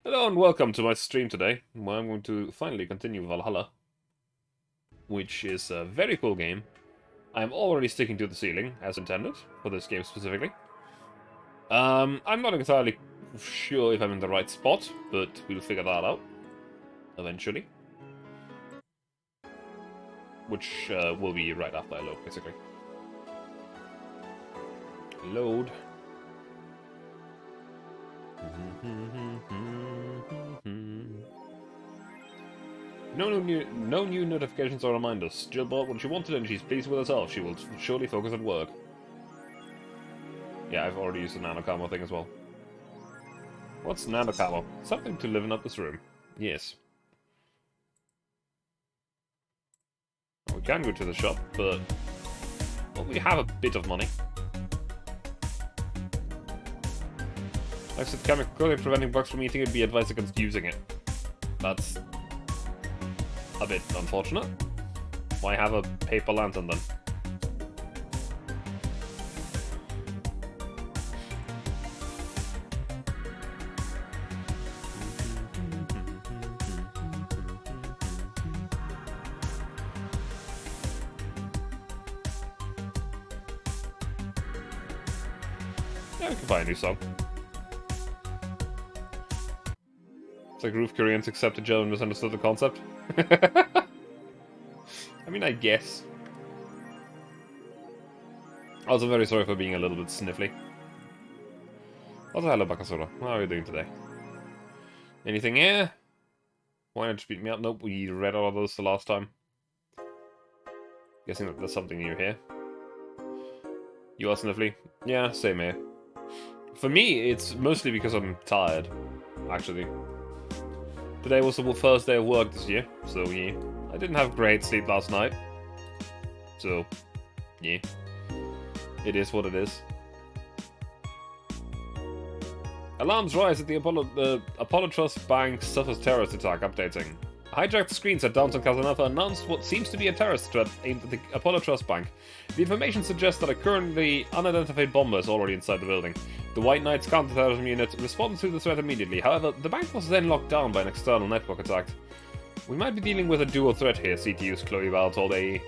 Hello and welcome to my stream today, where I'm going to finally continue Valhalla, which is a very cool game. I'm already sticking to the ceiling, as intended, for this game specifically. I'm not entirely sure if I'm in the right spot, but we'll figure that out, eventually. Which will be right after I load, basically. Load. No new notifications or reminders. Jill bought what she wanted and she's pleased with herself. She will surely focus at work. Yeah, I've already used the nano camo thing as well. What's nano camo? Something to liven up this room. Yes. We can go to the shop, but well, we have a bit of money. Like I said, chemically preventing bugs from eating it, be advised against using it. That's a bit unfortunate. Why have a paper lantern then? Yeah, we can buy a new song. It's like Roof Koreans accepted Jill and misunderstood the concept. I mean, I guess. Also, very sorry for being a little bit sniffly. Also, hello, Bakasura. How are you doing today? Anything here? Why not just beat me up? Nope, we read all of those the last time. Guessing that there's something new here. You are sniffly? Yeah, same here. For me, it's mostly because I'm tired, actually. Today was the first day of work this year, so yeah. I didn't have great sleep last night. So, yeah. It is what it is. Alarms rise at the Apollo Trust Bank suffers terrorist attack, updating. Hijacked screens at downtown Casanova announced what seems to be a terrorist threat aimed at the Apollo Trust Bank. The information suggests that a currently unidentified bomber is already inside the building. The White Knight's counterterrorism unit responded to the threat immediately. However, the bank was then locked down by an external network attack. We might be dealing with a dual threat here, CTU's Chloe Val told AE.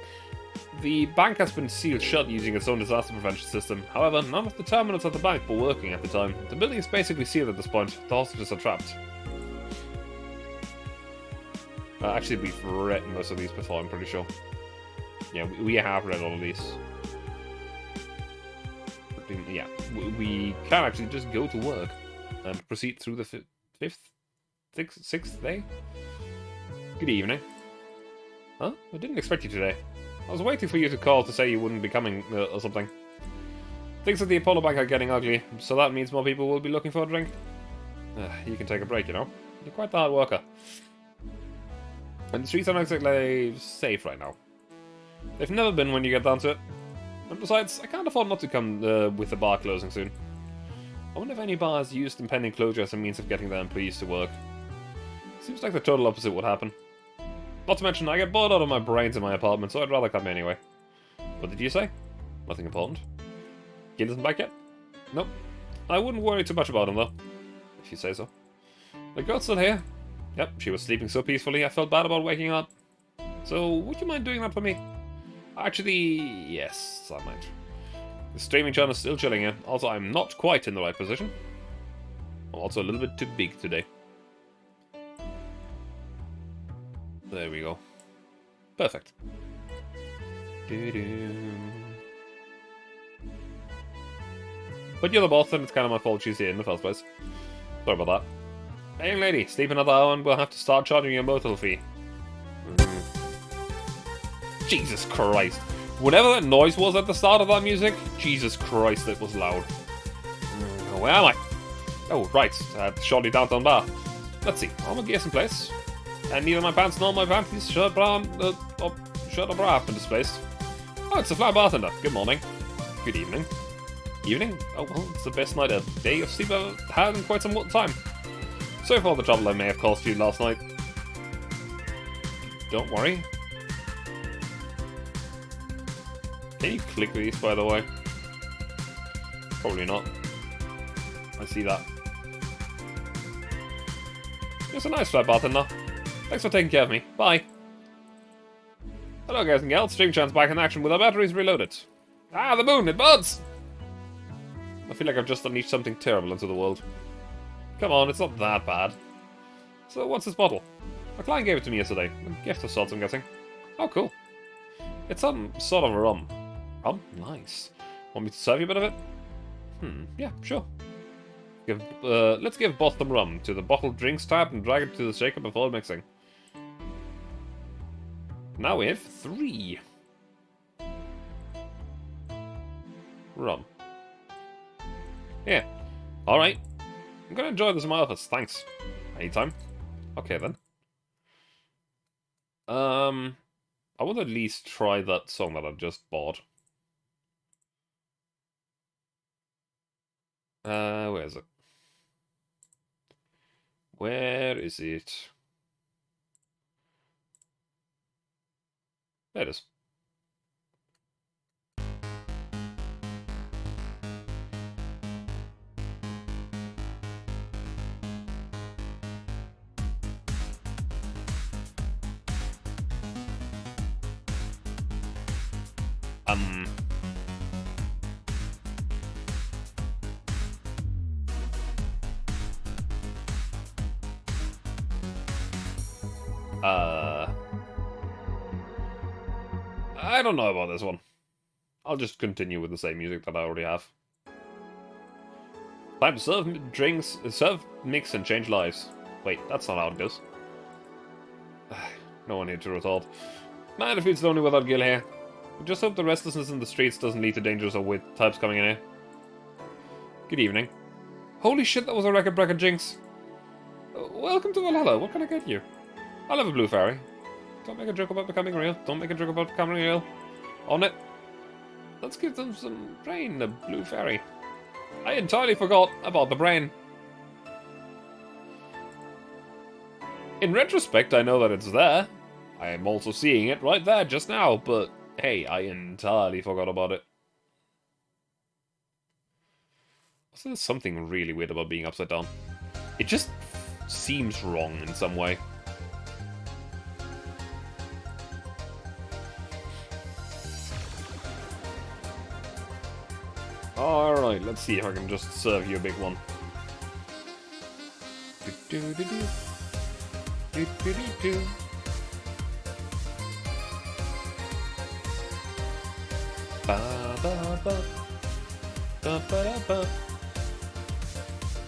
The bank has been sealed shut using its own disaster prevention system. However, none of the terminals at the bank were working at the time. The building is basically sealed at this point. The hostages are trapped. Actually, we've read most of these before, I'm pretty sure. Yeah, we have read all of these. Yeah, we can actually just go to work and proceed through the sixth day? Good evening. Huh? I didn't expect you today. I was waiting for you to call to say you wouldn't be coming, or something. Things at the Apollo Bank are getting ugly, so that means more people will be looking for a drink. You can take a break, you know? You're quite the hard worker. And the streets are not exactly safe right now. They've never been when you get down to it. And besides, I can't afford not to come with the bar closing soon. I wonder if any bars used impending closure as a means of getting their employees to work. Seems like the total opposite would happen. Not to mention, I get bored out of my brains in my apartment, so I'd rather come anyway. What did you say? Nothing important. Gil isn't back yet? Nope. I wouldn't worry too much about him, though. If you say so. The girl's still here. Yep, she was sleeping so peacefully, I felt bad about waking up. So, would you mind doing that for me? Actually, yes, I might. The streaming channel is still chilling here. Also, I'm not quite in the right position. I'm also a little bit too big today. There we go. Perfect. But you're the boss, and it's kind of my fault she's here in the first place. Sorry about that. Hey, young lady, sleep another hour and we'll have to start charging you a motel fee. Jesus Christ. Whatever that noise was at the start of that music, Jesus Christ, it was loud. Where am I? Oh, right, at the shoddy downtown bar. Let's see, all my gear's in place. And neither my pants nor my panties, shirt, bra, shirt or bra have been displaced. Oh, it's the fly bartender. Good morning. Good evening. Evening? Oh, well, it's the best night of day of sleep I've had in quite some time. Sorry for all the trouble I may have caused you last night. Don't worry. Can you click these, by the way? Probably not. I see that. You're so nice, flight bartender. Thanks for taking care of me. Bye. Hello, guys and gals. Stream Chan's back in action with our batteries reloaded. Ah, the moon! It burns! I feel like I've just unleashed something terrible into the world. Come on, it's not that bad. So, what's this bottle? A client gave it to me yesterday. A gift of sorts, I'm guessing. Oh, cool. It's some sort of rum. Rum? Nice. Want me to serve you a bit of it? Yeah, sure. Let's give bottom rum to the bottled drinks tab and drag it to the shaker before mixing. Now we have 3. Rum. Yeah. Alright. I'm gonna enjoy this in my office, thanks. Anytime. Okay then. I want to at least try that song that I just bought. Where is it? Where is it? There it is. I don't know about this one. I'll just continue with the same music that I already have. Time to serve drinks, serve, mix, and change lives. Wait, that's not how it goes. No one here to retort. Man, it feels lonely without Gil here. We just hope the restlessness in the streets doesn't lead to dangers or weird types coming in here. Good evening. Holy shit, that was a record breaker, Jinx. Welcome to Va11. What can I get you? I'll have a blue fairy. Don't make a joke about becoming real. Don't make a joke about becoming real. On it. Let's give them some brain, a blue fairy. I entirely forgot about the brain. In retrospect, I know that it's there. I am also seeing it right there just now, but hey, I entirely forgot about it. So there's something really weird about being upside down. It just seems wrong in some way. Alright, let's see if I can just serve you a big one.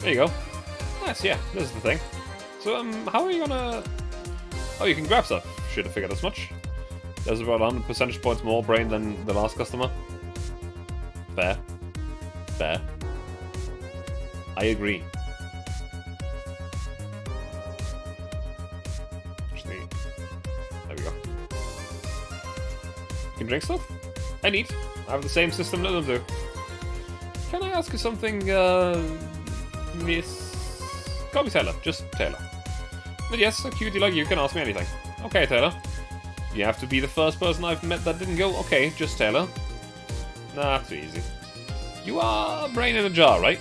There you go. Nice, yeah, this is the thing. So, how are you gonna... Oh, you can grab stuff. Should have figured as much. There's about 100 percentage points more brain than the last customer. Fair. Fair. I agree. Actually, there we go. You can drink stuff? I need. I have the same system that them do. Can I ask you something, Miss... Call me Taylor. Just Taylor. But yes, a cutie like you can ask me anything. Okay, Taylor. You have to be the first person I've met that didn't go, okay, just Taylor. Nah, too easy. You are a brain in a jar, right?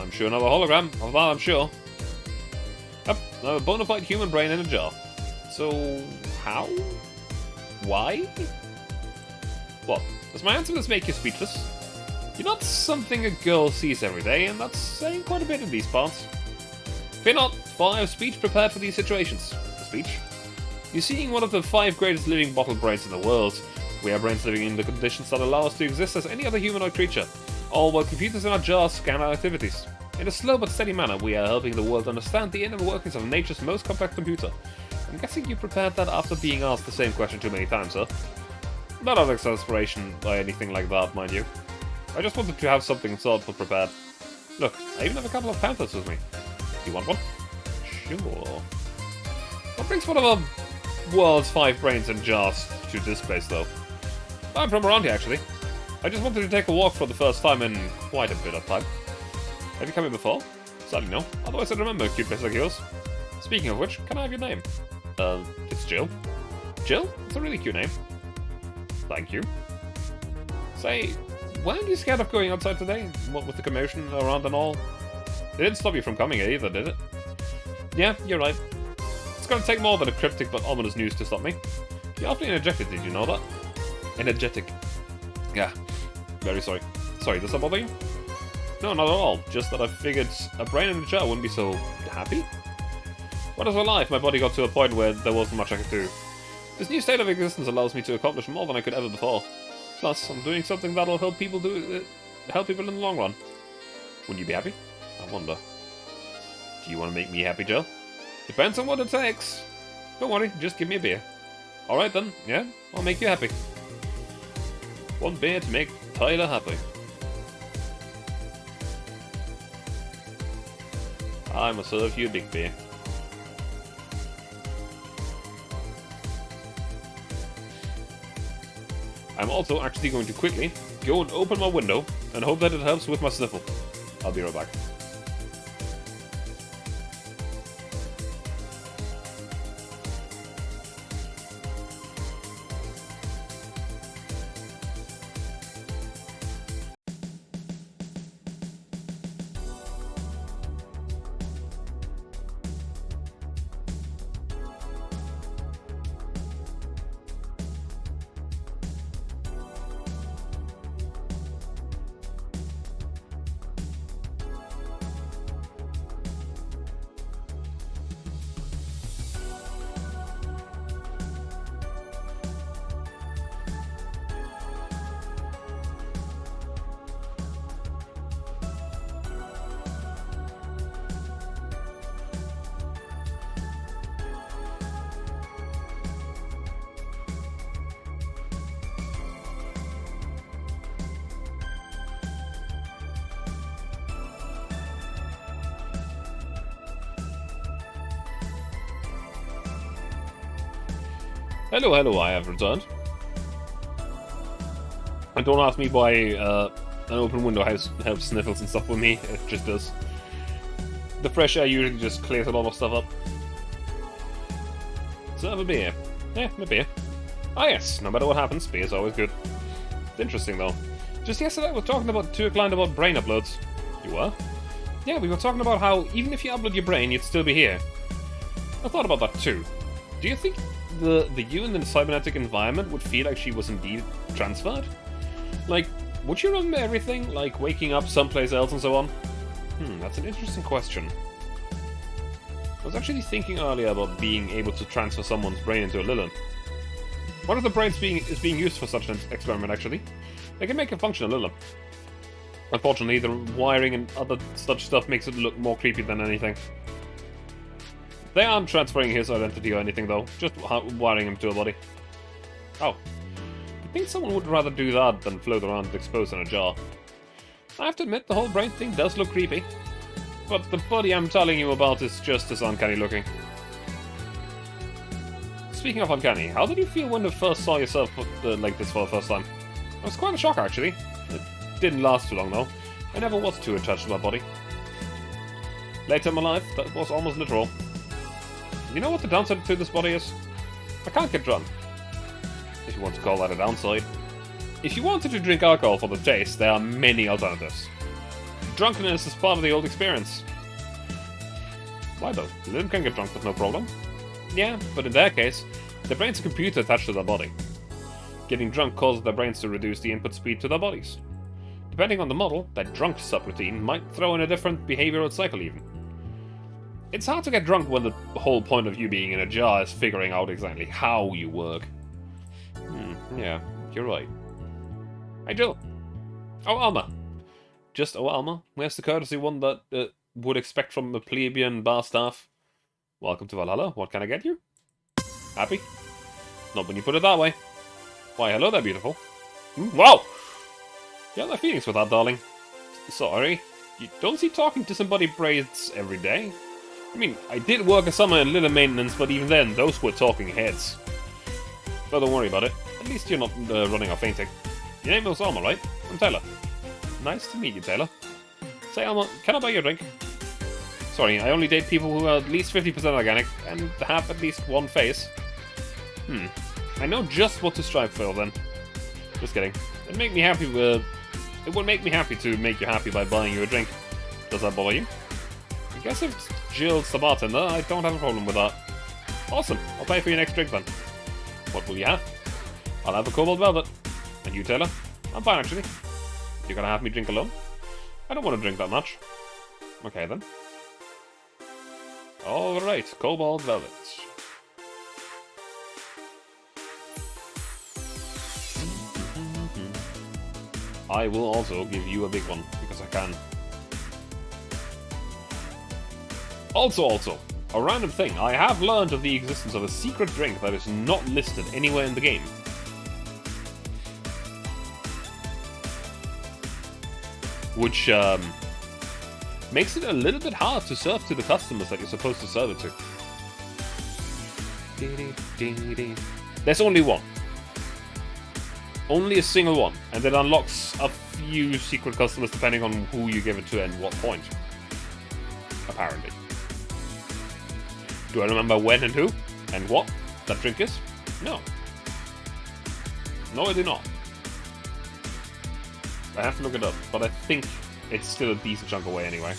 I'm sure another hologram, of that I'm sure. Yep, a bona fide human brain in a jar. So, how? Why? What? Does my answers make you speechless? You're not something a girl sees every day, and that's saying quite a bit in these parts. Fear not, for I have speech prepared for these situations. A speech? You're seeing one of the 5 greatest living bottle brains in the world. We are brains living in the conditions that allow us to exist as any other humanoid creature, all while computers in our jars scan our activities. In a slow but steady manner, we are helping the world understand the inner workings of nature's most complex computer. I'm guessing you prepared that after being asked the same question too many times, sir? Not out of exasperation or anything like that, mind you. I just wanted to have something thoughtful prepared. Look, I even have a couple of pamphlets with me. Do you want one? Sure. What brings one of our world's 5 brains in jars to this place, though? I'm from around here, actually. I just wanted to take a walk for the first time in quite a bit of time. Have you come here before? Sadly no. Otherwise I'd remember a cute place like yours. Speaking of which, can I have your name? It's Jill. Jill? It's a really cute name. Thank you. Say, weren't you scared of going outside today? What with the commotion around and all? It didn't stop you from coming here either, did it? Yeah, you're right. It's gonna take more than a cryptic but ominous news to stop me. You're awfully energetic, did you know that? Energetic. Yeah. Very sorry. Sorry, does that bother you? No, not at all. Just that I figured a brain in a jar wouldn't be so happy. What is a life? My body got to a point where there wasn't much I could do. This new state of existence allows me to accomplish more than I could ever before. Plus, I'm doing something that'll help people help people in the long run. Would you be happy? I wonder. Do you want to make me happy, Joe? Depends on what it takes. Don't worry, just give me a beer. Alright then, yeah, I'll make you happy. One beer to make Tyler happy. I must serve you a big beer. I'm also actually going to quickly go and open my window and hope that it helps with my sniffle. I'll be right back. Hello, hello, I have returned. And don't ask me why an open window helps sniffles and stuff with me, it just does. The fresh air usually just clears a lot of stuff up. So have a beer. Yeah, a beer. Ah yes, no matter what happens, beer's always good. It's interesting though. Just yesterday we were talking to a client about brain uploads. You were? Yeah, we were talking about how even if you upload your brain, you'd still be here. I thought about that too. Do you think the you in the cybernetic environment would feel like she was indeed transferred? Like, would you remember everything, like waking up someplace else and so on? That's an interesting question. I was actually thinking earlier about being able to transfer someone's brain into a Lilith. One of the brains is being used for such an experiment, actually. They can make it function a Lilith. Unfortunately, the wiring and other such stuff makes it look more creepy than anything. They aren't transferring his identity or anything, though. Just wiring him to a body. Oh. I think someone would rather do that than float around exposed in a jar. I have to admit, the whole brain thing does look creepy. But the body I'm telling you about is just as uncanny looking. Speaking of uncanny, how did you feel when you first saw yourself like this for the first time? It was quite a shock, actually. It didn't last too long, though. I never was too attached to my body. Later in my life, that was almost literal. You know what the downside to this body is? I can't get drunk. If you want to call that a downside. If you wanted to drink alcohol for the taste, there are many alternatives. Drunkenness is part of the old experience. Why though? Lim can get drunk with no problem. Yeah, but in their case, their brain's a computer attached to their body. Getting drunk causes their brains to reduce the input speed to their bodies. Depending on the model, that drunk subroutine might throw in a different behavioral cycle even. It's hard to get drunk when the whole point of you being in a jar is figuring out exactly how you work. Yeah, you're right. Hey Jill. Oh, Alma. Just, oh, Alma, where's the courtesy one that would expect from a plebeian bar staff? Welcome to Valhalla. What can I get you? Happy? Not when you put it that way. Why, hello there, beautiful. Wow! You have my feelings for that, darling. Sorry. You don't see talking to somebody braids every day. I mean, I did work a summer in litter maintenance, but even then, those were talking heads. But don't worry about it. At least you're not running or fainting. Your name was Alma, right? I'm Taylor. Nice to meet you, Taylor. Say, Alma, can I buy you a drink? Sorry, I only date people who are at least 50% organic and have at least one face. I know just what to strive for, then. Just kidding. It'd make me happy it would make me happy to make you happy by buying you a drink. Does that bother you? I guess if Jill's the bartender. I don't have a problem with that. Awesome. I'll pay for your next drink then. What will you have? I'll have a cobalt velvet. And you, Taylor? I'm fine, actually. You're gonna have me drink alone? I don't want to drink that much. Okay, then. Alright, cobalt velvet. I will also give you a big one, because I can. Also, a random thing. I have learned of the existence of a secret drink that is not listed anywhere in the game. Which, makes it a little bit hard to serve to the customers that you're supposed to serve it to. There's only one. Only a single one. And it unlocks a few secret customers depending on who you give it to and what point. Apparently. Do I remember when and who? And what that drink is? No. No, I do not. I have to look it up, but I think it's still a decent chunk away anyway.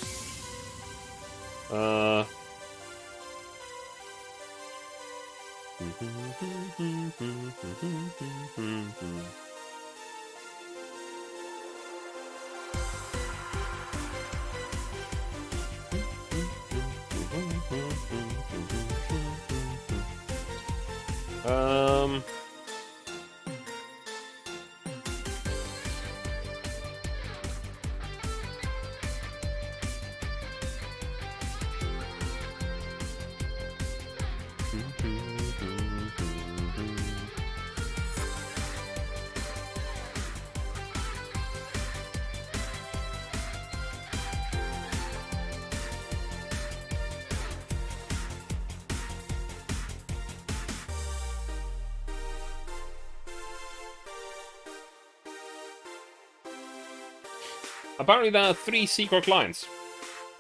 Apparently there are 3 secret clients.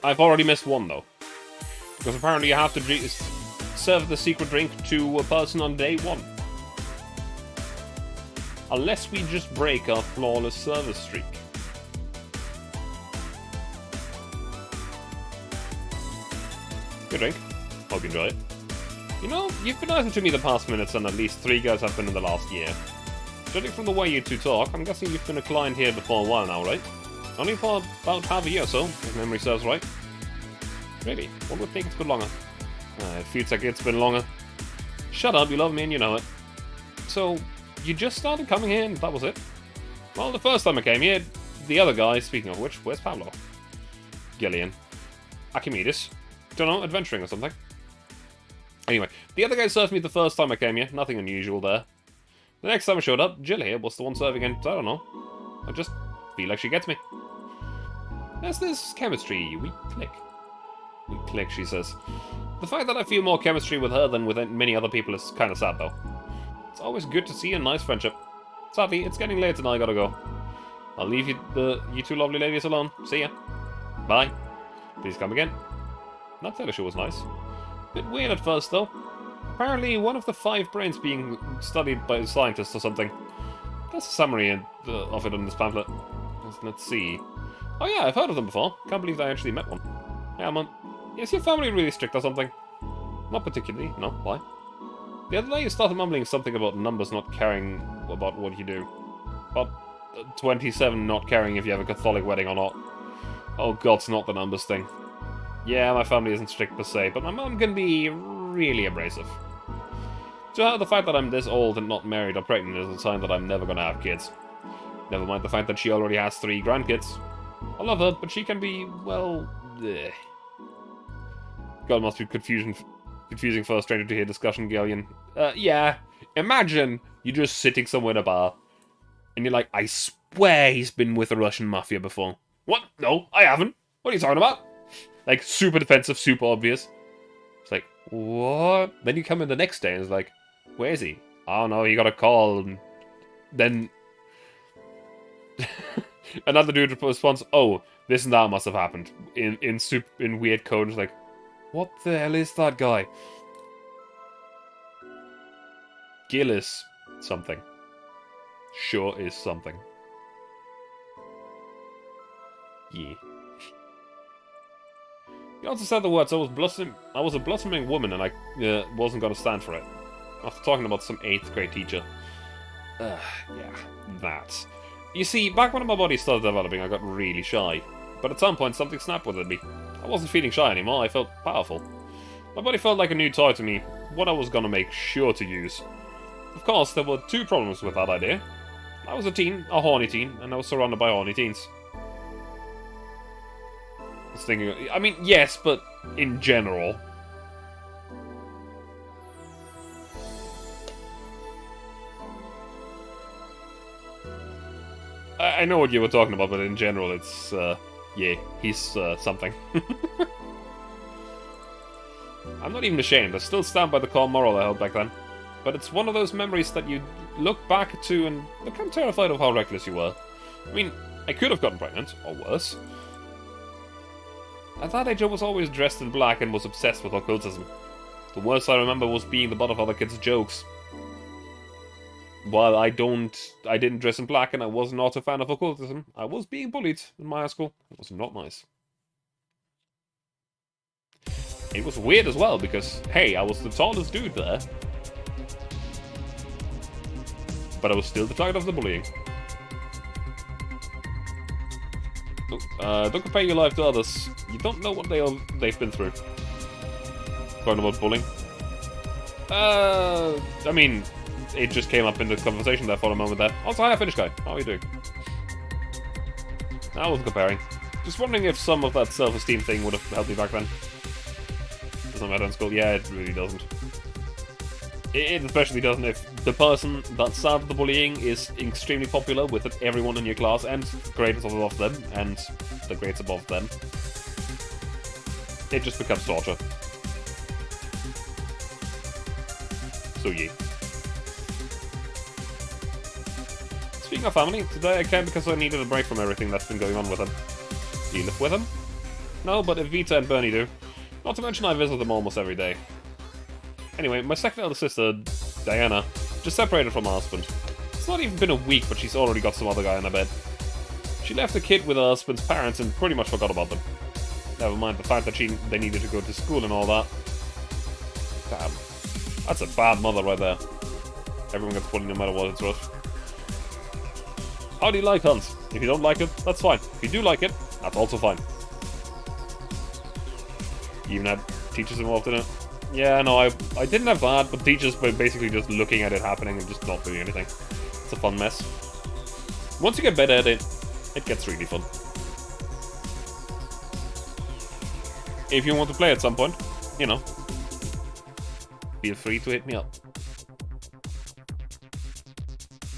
I've already missed one though. Because apparently you have to serve the secret drink to a person on day 1. Unless we just break our flawless service streak. Good drink. Hope you enjoy it. You know, you've been nicer to me the past minutes than at least 3 guys have been in the last year. Judging from the way you two talk, I'm guessing you've been a client here before a while now, right? Only for about half a year or so, if memory serves right. Really? One would think it's been longer. It feels like it's been longer. Shut up, you love me and you know it. So, you just started coming here and that was it? Well, the first time I came here, the other guy, speaking of which, where's Pablo? Gillian. Archimedes. Don't know, adventuring or something. Anyway, the other guy served me the first time I came here, nothing unusual there. The next time I showed up, Jill here was the one serving and I don't know. I just feel like she gets me. There's this chemistry, we click. We click, she says. The fact that I feel more chemistry with her than with many other people is kind of sad, though. It's always good to see a nice friendship. Sadly, it's getting late and I gotta go. I'll leave you two lovely ladies alone. See ya. Bye. Please come again. That fellowship was nice. Bit weird at first, though. Apparently, one of the 5 brains being studied by a scientist or something. That's a summary of it in this pamphlet. Let's see. Oh yeah, I've heard of them before. Can't believe I actually met one. Yeah, man. Is your family really strict or something? Not particularly. No, why? The other day you started mumbling something about numbers not caring about what you do. About 27 not caring if you have a Catholic wedding or not. Oh god, it's not the numbers thing. Yeah, my family isn't strict per se, but my mom can be really abrasive. To her, the fact that I'm this old and not married or pregnant is a sign that I'm never gonna have kids. Never mind the fact that she already has 3 grandkids. I love her, but she can be, well... Bleh. God, must be confusing for a stranger to hear discussion, Galleon. Yeah. Imagine you're just sitting somewhere in a bar, and you're like, I swear he's been with the Russian mafia before. What? No, I haven't. What are you talking about? Like, super defensive, super obvious. It's like, what? Then you come in the next day, and it's like, where is he? Oh no, he got a call, and then... Another dude responds, oh, this and that must have happened. In weird code, it's like, what the hell is that guy? Gillis something. Sure is something. Yeah. He also said the words, I was a blossoming woman and I wasn't gonna stand for it. After talking about some 8th grade teacher. Yeah, that. You see, back when my body started developing, I got really shy. But at some point, something snapped within me. I wasn't feeling shy anymore, I felt powerful. My body felt like a new toy to me, what I was gonna make sure to use. Of course, there were 2 problems with that idea. I was a teen, a horny teen, and I was surrounded by horny teens. I was thinking, I mean, yes, but in general. I know what you were talking about, but in general, it's, yeah, he's, something. I'm not even ashamed, I still stand by the core moral I held back then. But it's one of those memories that you look back to and become terrified of how reckless you were. I mean, I could have gotten pregnant, or worse. At that age, I was always dressed in black and was obsessed with occultism. The worst I remember was being the butt of other kids' jokes. While I didn't dress in black and I was not a fan of occultism, I was being bullied in my high school. It was not nice. It was weird as well, because, hey, I was the tallest dude there. But I was still the target of the bullying. Don't compare your life to others. You don't know what they've been through. Talking about bullying. I mean, it just came up in the conversation there for a moment there. Also, hi, Finnish guy. How are you doing? I wasn't comparing. Just wondering if some of that self-esteem thing would have helped me back then. Doesn't matter in school. Yeah, it really doesn't. It especially doesn't if the person that started the bullying is extremely popular with everyone in your class and grades above them and the grades above them. It just becomes torture. So yeah. Speaking of family, today I came because I needed a break from everything that's been going on with them. Do you live with them? No, but Evita and Bernie do. Not to mention I visit them almost every day. Anyway, my second elder sister, Diana, just separated from her husband. It's not even been a week, but she's already got some other guy in her bed. She left the kid with her husband's parents and pretty much forgot about them. Never mind the fact that they needed to go to school and all that. Damn. That's a bad mother right there. Everyone gets bullied no matter what, it's rough. How do you like Hunt? If you don't like it, that's fine. If you do like it, that's also fine. You even had teachers involved in it? Yeah, no, I didn't have that, but teachers were basically just looking at it happening and just not doing anything. It's a fun mess. Once you get better at it, it gets really fun. If you want to play at some point, you know, feel free to hit me up.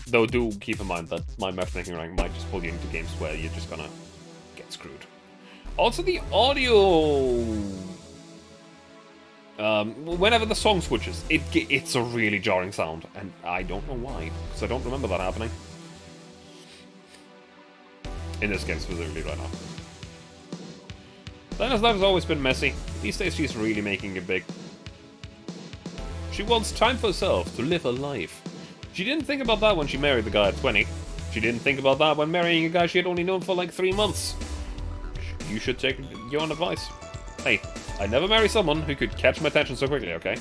Though do keep in mind that my matchmaking rank might just pull you into games where you're just gonna get screwed. Also the audio... whenever the song switches, it's a really jarring sound, and I don't know why, because I don't remember that happening. In this game specifically right now. Diana's life has always been messy. These days she's really making it big. She wants time for herself, to live her life. She didn't think about that when she married the guy at 20. She didn't think about that when marrying a guy she had only known for like 3 months. You should take your own advice. Hey, I never marry someone who could catch my attention so quickly, okay?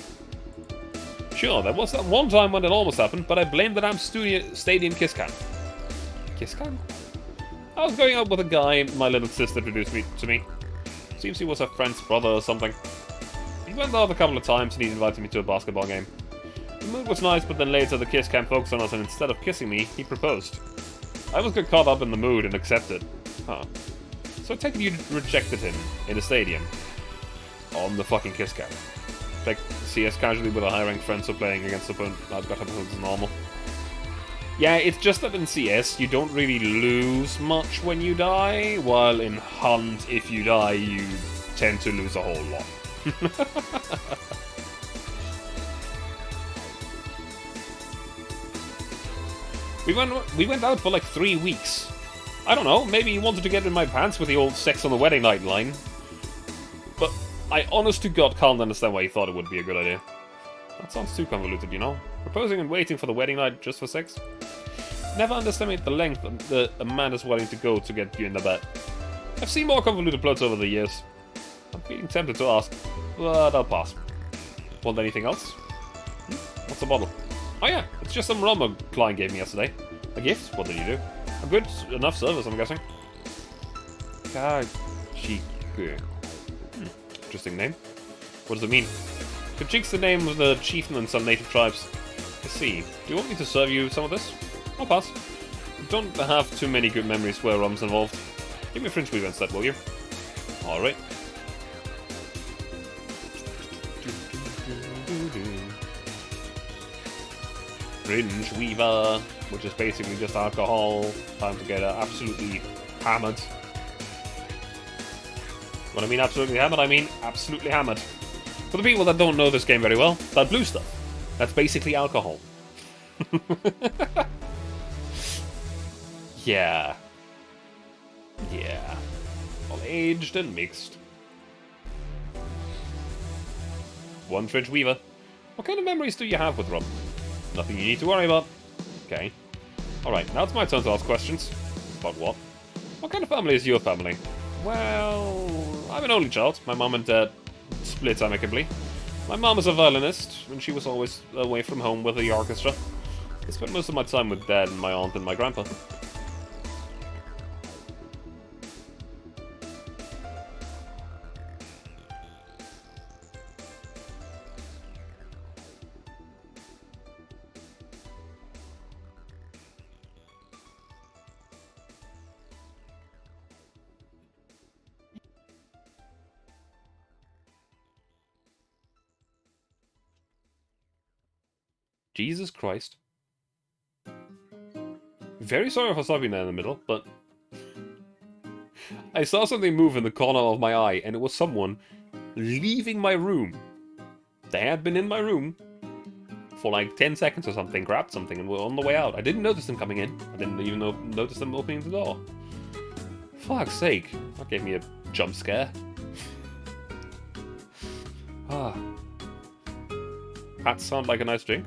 Sure, there was that one time when it almost happened, but I blamed the damn stadium kiss cam. Kiss cam? I was going out with a guy my little sister introduced to me. Seems he was her friend's brother or something. He went out a couple of times and he invited me to a basketball game. The mood was nice, but then later the kiss cam focused on us and instead of kissing me, he proposed. I was got caught up in the mood and accepted. Huh. So I take it you rejected him in the stadium. On the fucking kiss cam. Like CS casually with a high-ranked friend, so playing against opponents is normal. Yeah, it's just that in CS you don't really lose much when you die, while in Hunt, if you die, you tend to lose a whole lot. We went out for like 3 weeks. I don't know, maybe he wanted to get in my pants with the old sex on the wedding night line. But I honest to God can't understand why he thought it would be a good idea. That sounds too convoluted, you know? Proposing and waiting for the wedding night just for sex? Never underestimate the length that a man is willing to go to get you in the bed. I've seen more convoluted plots over the years. I'm feeling tempted to ask, but I'll pass. Want anything else? What's the bottle? Oh yeah, it's just some rum a client gave me yesterday. A gift? What did you do? A good enough service, I'm guessing. Kajiku. Interesting name. What does it mean? Kajik's the name of the chieftain in some native tribes. I see. Do you want me to serve you some of this? I'll pass. Don't have too many good memories where rum's involved. Give me a French weaver instead, will you? Alright. Fringe weaver, which is basically just alcohol. Time to get absolutely hammered. When I mean absolutely hammered, I mean absolutely hammered. For the people that don't know this game very well, that blue stuff, that's basically alcohol. Yeah. Yeah. All aged and mixed. One French weaver. What kind of memories do you have with rum? Nothing you need to worry about. Okay. Alright, now it's my turn to ask questions. About what? What kind of family is your family? Well, I'm an only child. My mom and dad split amicably. My mom is a violinist, and she was always away from home with the orchestra. I spent most of my time with dad and my aunt and my grandpa. Jesus Christ. Very sorry for stopping there in the middle, but I saw something move in the corner of my eye, and it was someone leaving my room. They had been in my room for like 10 seconds or something, grabbed something, and were on the way out. I didn't notice them coming in. I didn't even notice them opening the door. Fuck's sake. That gave me a jump scare. Ah. That sound like a nice drink.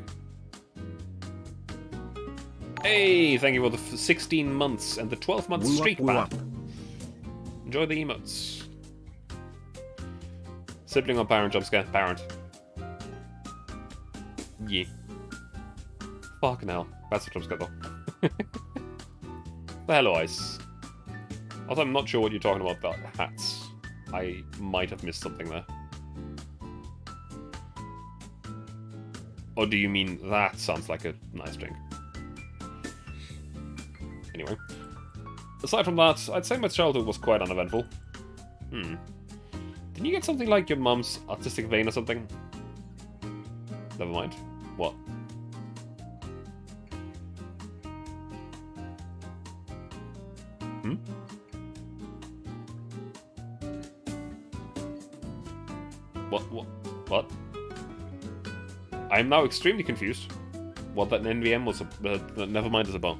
Hey, thank you for the 16 months and the 12-month streak back. Enjoy the emotes. Sibling or parent jump scare? Parent. Yeah. Fucking hell. That's a jump scare though. The hello ice. Also, I'm not sure what you're talking about about hats. I might have missed something there. Or do you mean that sounds like a nice drink? Anyway. Aside from that, I'd say my childhood was quite uneventful. Didn't you get something like your mum's artistic vein or something? Never mind. What? What? I am now extremely confused. What that NVM was, never mind is about.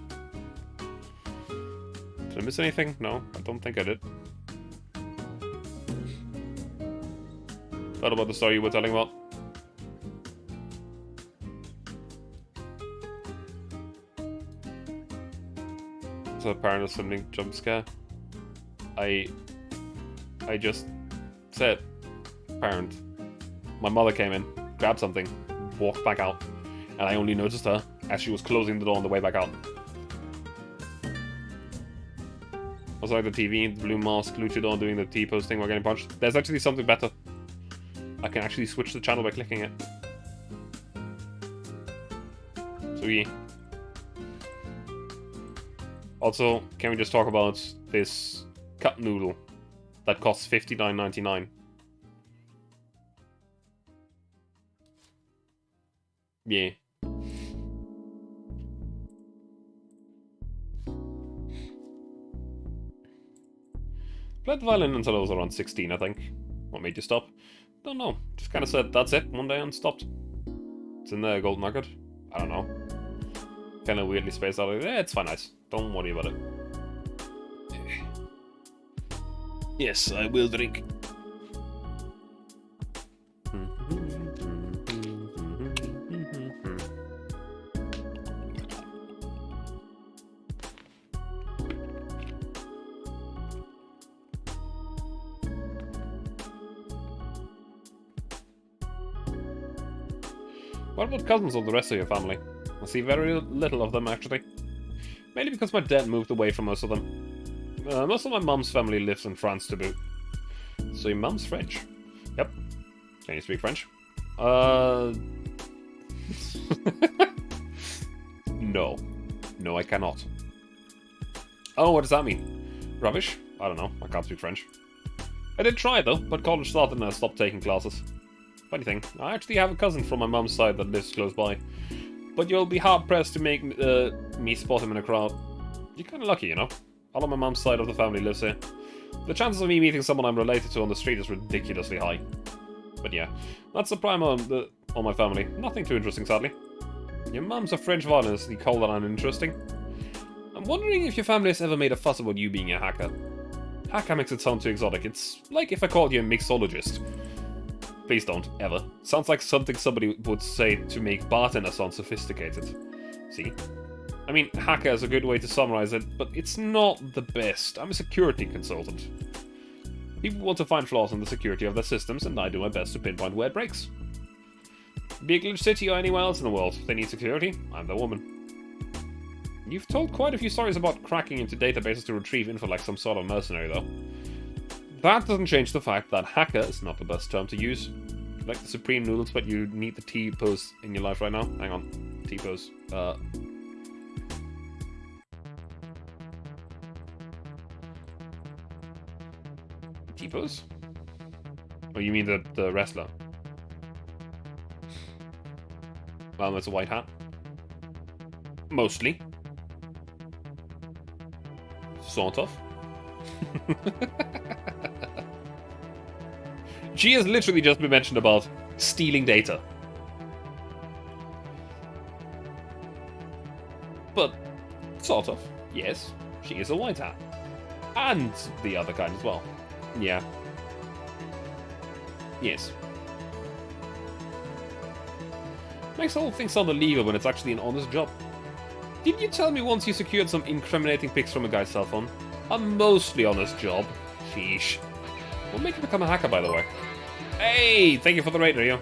Did I miss anything? No, I don't think I did. What about the story you were telling about? So apparently something jump scare. I just said parent. My mother came in, grabbed something, walked back out, and I only noticed her as she was closing the door on the way back out. I was like the TV, the blue mask, Luchador doing the T-pose thing while getting punched. There's actually something better. I can actually switch the channel by clicking it. So yeah. Also, can we just talk about this cup noodle that costs $59.99? Yeah. Played the violin until I was around 16, I think. What made you stop? Don't know. Just kind of said, that's it, one day and stopped. It's in the gold nugget. I don't know. Kind of weirdly spaced out. Yeah, it's fine, nice. Don't worry about it. Yes, I will drink. What about cousins of the rest of your family? I see very little of them, actually. Mainly because my dad moved away from most of them. Most of my mom's family lives in France to boot. So your mom's French? Yep. Can you speak French? No. No, I cannot. Oh, what does that mean? Rubbish? I don't know. I can't speak French. I did try, though, but college started and I stopped taking classes. Funny thing, I actually have a cousin from my mom's side that lives close by. But you'll be hard-pressed to make me spot him in a crowd. You're kinda lucky, you know? All of my mom's side of the family lives here. The chances of me meeting someone I'm related to on the street is ridiculously high. But yeah, that's the prime on my family. Nothing too interesting, sadly. Your mum's a French violinist, you call that uninteresting? I'm wondering if your family has ever made a fuss about you being a hacker. Hacker makes it sound too exotic. It's like if I called you a mixologist. Please don't, ever. Sounds like something somebody would say to make bartender sound sophisticated. See? I mean, hacker is a good way to summarize it, but it's not the best. I'm a security consultant. People want to find flaws in the security of their systems, and I do my best to pinpoint where it breaks. Be it Glitch City or anywhere else in the world, if they need security, I'm their woman. You've told quite a few stories about cracking into databases to retrieve info like some sort of mercenary, though. That doesn't change the fact that hacker is not the best term to use. Like the Supreme Noodles, but you need the T-pose in your life right now. Hang on. T-pose. T-pose? Oh, you mean the wrestler? Well, that's a white hat. Mostly. Sort of. She has literally just been mentioned about stealing data. But, sort of. Yes, she is a white hat. And the other kind as well. Yeah. Yes. Makes the whole thing sound illegal when it's actually an honest job. Didn't you tell me once you secured some incriminating pics from a guy's cell phone? A mostly honest job. Sheesh. What made you become a hacker, by the way? Hey! Thank you for the raid, Rio.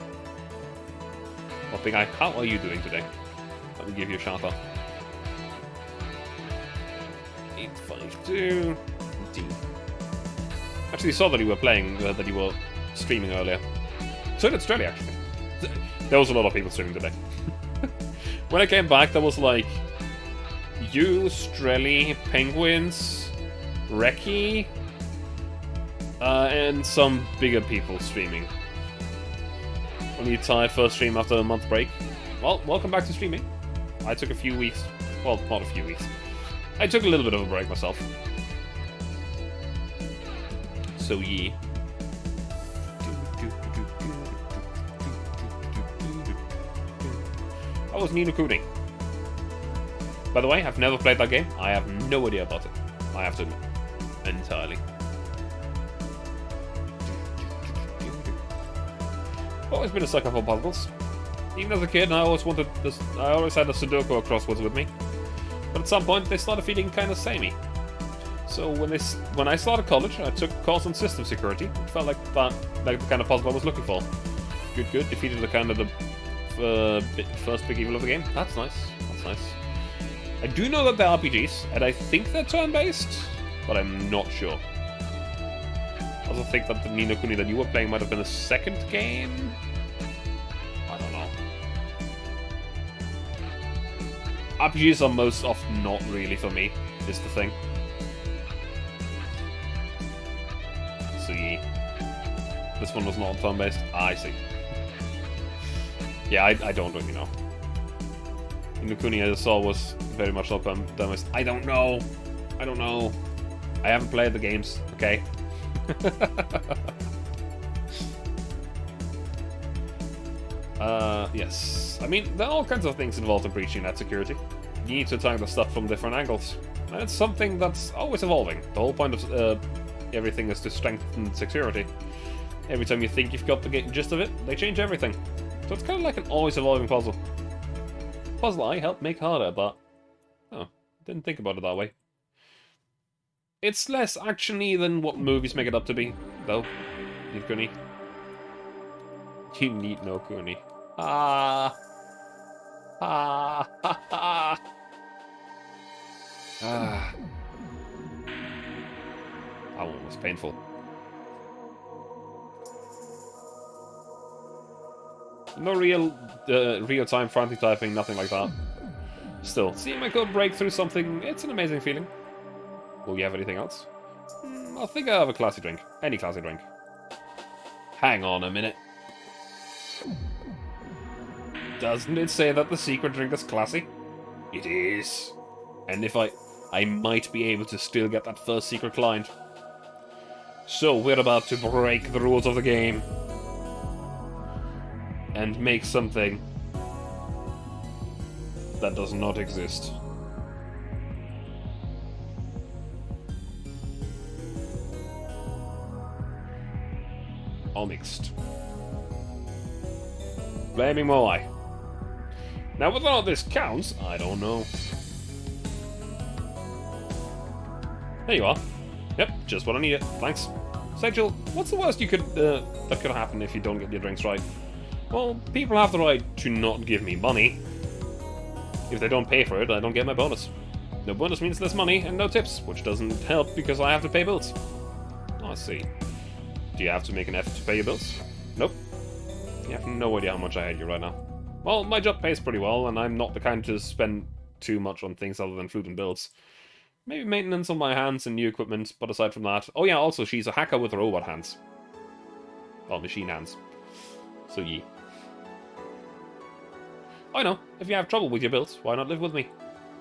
Well, Big Eye, how are you doing today? Let me give you a shout out. 852. D. Actually saw that you were playing, that you were streaming earlier. So did Australia, actually. There was a lot of people streaming today. When I came back, there was like you, Strelly, Penguins, Reki, and some bigger people streaming. Only tired first stream after a month break. Well, welcome back to streaming. I took a few weeks. Well, not a few weeks. I took a little bit of a break myself. So yeah. How was Ni no Kuni? By the way, I've never played that game. I have no idea about it. I have to admit. Entirely. Always been a sucker for puzzles. Even as a kid, I always had a Sudoku or crosswords with me. But at some point, they started feeling kind of samey. So when I started college, I took a course on system security. It felt like the kind of puzzle I was looking for. Good. Defeated the kind of the first big evil of the game. That's nice. That's nice. I do know that they're RPGs, and I think they're turn-based, but I'm not sure. I also think that the Ni no Kuni that you were playing might have been a second game? I don't know. RPGs are most often not really for me, is the thing. So yeah. This one was not turn-based? I see. Yeah, I don't really know. Ni no Kuni I saw was very much not turn-based. I don't know. I haven't played the games, okay? Yes. I mean, there are all kinds of things involved in breaching that security. You need to attack the stuff from different angles. And it's something that's always evolving. The whole point of everything is to strengthen security. Every time you think you've got the gist of it, they change everything. So it's kind of like an always evolving puzzle. Puzzle I helped make harder, but... Oh, didn't think about it that way. It's less actiony than what movies make it up to be, though. Ni no Kuni. You need no Kuni. Ah. Ah, ha, ha. Ah. That one was painful. No real-time frantic typing, nothing like that. Still, seeing my code break through something, it's an amazing feeling. Will you have anything else? I think I have a classy drink. Any classy drink. Hang on a minute. Doesn't it say that the secret drink is classy? It is. And if I might be able to still get that first secret client. So we're about to break the rules of the game. And make something that does not exist. All mixed. Blaming Moai. Now whether or not this counts, I don't know. There you are. Yep, just what I needed. Thanks. Sagil, what's the worst that could happen if you don't get your drinks right? Well, people have the right to not give me money. If they don't pay for it, I don't get my bonus. No bonus means less money and no tips, which doesn't help because I have to pay bills. Oh, I see. Do you have to make an effort to pay your bills? Nope. You have no idea how much I hate you right now. Well, my job pays pretty well, and I'm not the kind to spend too much on things other than food and bills. Maybe maintenance on my hands and new equipment, but aside from that... Oh yeah, also, she's a hacker with robot hands. Well, machine hands. So, yeah. I know, if you have trouble with your bills, why not live with me?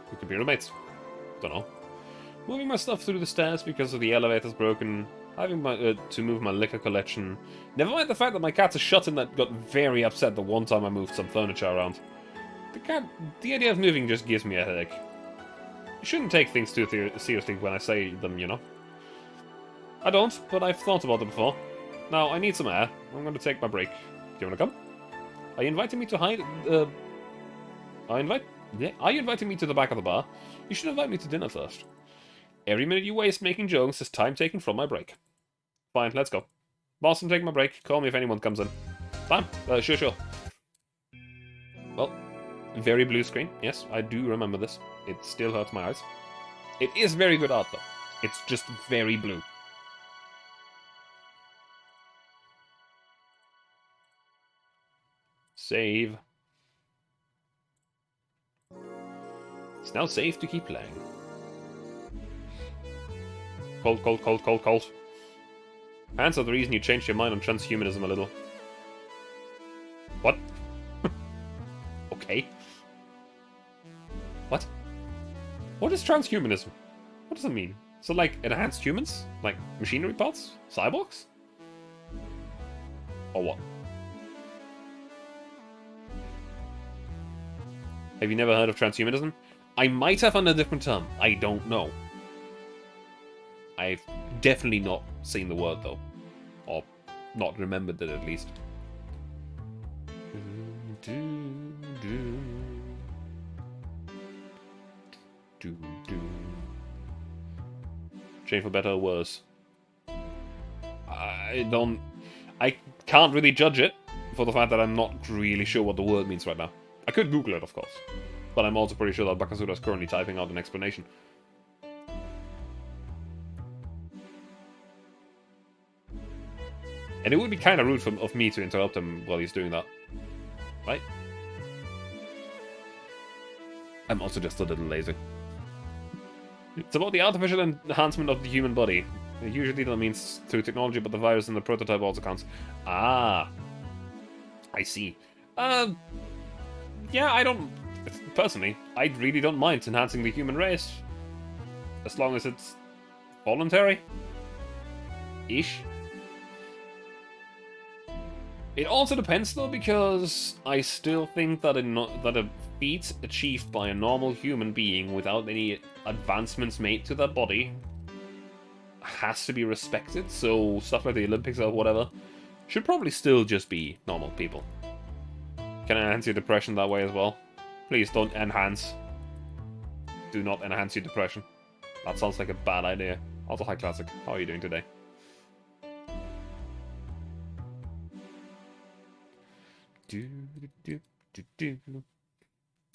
We could be roommates. Don't know. Moving my stuff through the stairs because of the elevator's broken. Having to move my liquor collection. Never mind the fact that my cat's a shut-in that got very upset the one time I moved some furniture around. The idea of moving just gives me a headache. You shouldn't take things too seriously when I say them, you know. I don't, but I've thought about it before. Now, I need some air. I'm going to take my break. Do you want to come? Are you inviting me to hide... Are you inviting me to the back of the bar? You should invite me to dinner first. Every minute you waste making jokes is time taken from my break. Fine, let's go. Boss, I'm taking my break. Call me if anyone comes in. Fine. Sure. Well, very blue screen. Yes, I do remember this. It still hurts my eyes. It is very good art, though. It's just very blue. Save. It's now safe to keep playing. Cold. Hands are the reason you changed your mind on transhumanism a little. What? Okay. What? What is transhumanism? What does it mean? So, like, enhanced humans? Like, machinery parts? Cyborgs? Or what? Have you never heard of transhumanism? I might have on a different term. I don't know. I've definitely not seen the word, though. Or not remembered it, at least. Change for better or worse? I can't really judge it for the fact that I'm not really sure what the word means right now. I could Google it, of course. But I'm also pretty sure that Bakasura is currently typing out an explanation. And it would be kind of rude of me to interrupt him while he's doing that. Right? I'm also just a little lazy. It's about the artificial enhancement of the human body. Usually that means through technology, but the virus in the prototype also counts. Ah. I see. Yeah, I don't... Personally, I really don't mind enhancing the human race. As long as it's voluntary. Ish. It also depends, though, because I still think that a feat achieved by a normal human being without any advancements made to their body has to be respected, so stuff like the Olympics or whatever should probably still just be normal people. Can I enhance your depression that way as well? Please don't enhance. Do not enhance your depression. That sounds like a bad idea. Also, hi Classic. How are you doing today?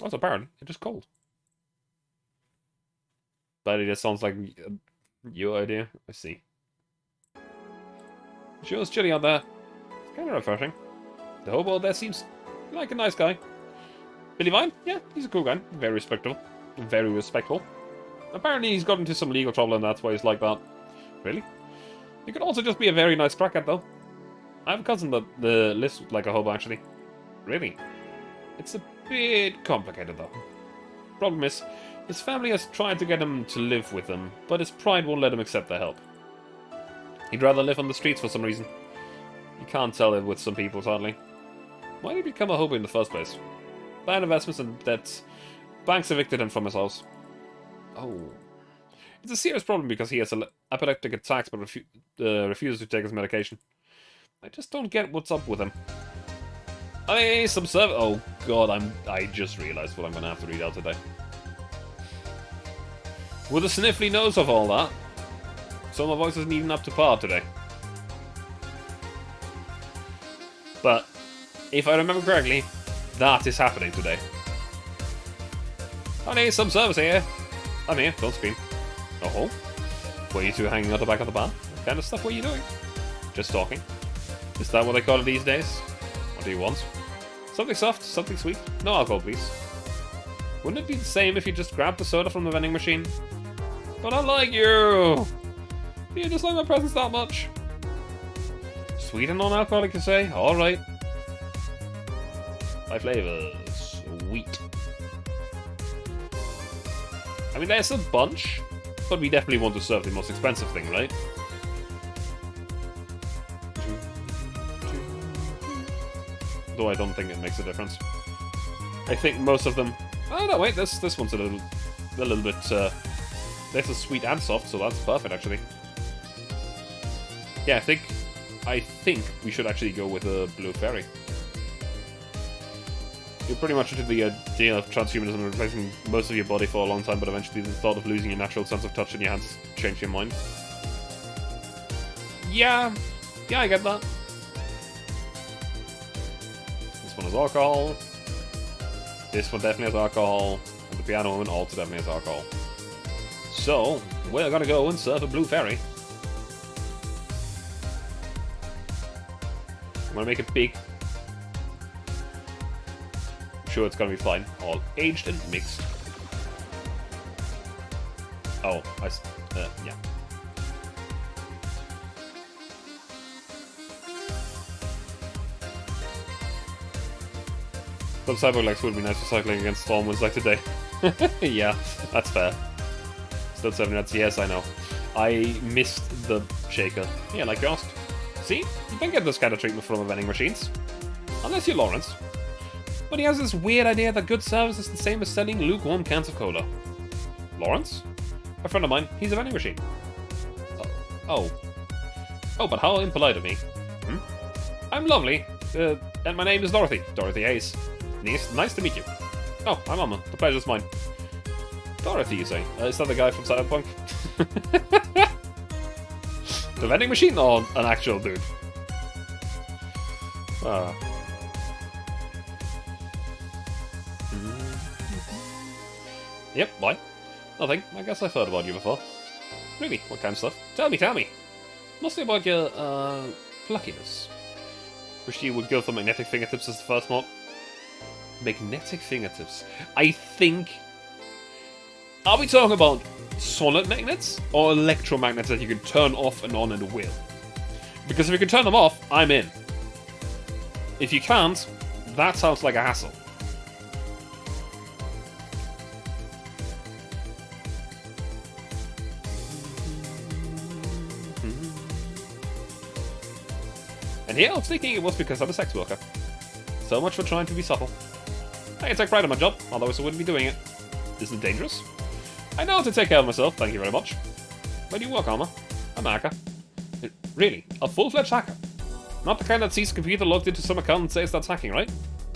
What's apparent? It's just cold. But it just sounds like your idea. I see. Sure, it's chilly out there. It's kind of refreshing. The hobo there seems like a nice guy. Billy Vine? Yeah, he's a cool guy. Very respectable. Very respectful. Apparently he's got into some legal trouble and that's why he's like that. Really? He could also just be a very nice crackhead though. I have a cousin that lives like a hobo actually. Really? It's a bit complicated though. Problem is, his family has tried to get him to live with them, but his pride won't let him accept their help. He'd rather live on the streets for some reason. You can't tell it with some people, sadly. Why did he become a hobo in the first place? Bad investments and debts. Banks evicted him from his house. Oh. It's a serious problem because he has epileptic attacks but refuses to take his medication. I just don't get what's up with him. Hey, oh god, I just realized what I'm gonna have to read out today. With a sniffly nose of all that, so my voice isn't even up to par today. But, if I remember correctly, that is happening today. Honey, some service here. I'm here, don't scream. Oh, were you two hanging out the back of the bar? What kind of stuff were you doing? Just talking. Is that what they call it these days? What do you want? Something soft, something sweet. No alcohol, please. Wouldn't it be the same if you just grabbed the soda from the vending machine? But I like you! You just like my presents that much? Sweet and non-alcoholic, you say? Alright. 5 flavors. Sweet. I mean, there's a bunch, but we definitely want to serve the most expensive thing, right? Though I don't think it makes a difference. I think most of them... Oh, no, wait, this one's a little bit... this is sweet and soft, so that's perfect, actually. Yeah, I think we should actually go with a blue fairy. You're pretty much into the idea of transhumanism and replacing most of your body for a long time, but eventually the thought of losing your natural sense of touch in your hands changed your mind. Yeah, I get that. This one has alcohol. This one definitely has alcohol. And the piano woman also definitely has alcohol. So, we're gonna go and serve a blue fairy. I'm gonna make it big. I'm sure it's gonna be fine. All aged and mixed. Oh, yeah. Some cyborg legs would be nice for cycling against storm winds like today. Yeah, that's fair. Still 7 minutes, yes, I know. I missed the shaker. Yeah, like you asked. See? You don't get this kind of treatment from the vending machines. Unless you're Lawrence. But he has this weird idea that good service is the same as selling lukewarm cans of cola. Lawrence? A friend of mine, he's a vending machine. Oh, but how impolite of me. I'm lovely, and my name is Dorothy. Dorothy Hayes. Nice to meet you. Oh, I'm Mama. The pleasure's mine. Dorothy, you say? Is that the guy from Cyberpunk? The vending machine or an actual dude? Yep, why? Nothing. I guess I've heard about you before. Really? What kind of stuff? Tell me! Mostly about your, pluckiness. Wish you would go for magnetic fingertips as the first mod. Magnetic fingertips. I think... Are we talking about solid magnets? Or electromagnets that you can turn off and on at will? Because if you can turn them off, I'm in. If you can't, that sounds like a hassle. And here, I'm thinking it was because I'm a sex worker. So much for trying to be subtle. I can take pride in my job, otherwise I wouldn't be doing it. Isn't it dangerous? I know how to take care of myself, thank you very much. Where do you work, Alma? I'm a hacker. Really? A full-fledged hacker? Not the kind that sees a computer logged into some account and says that's hacking, right?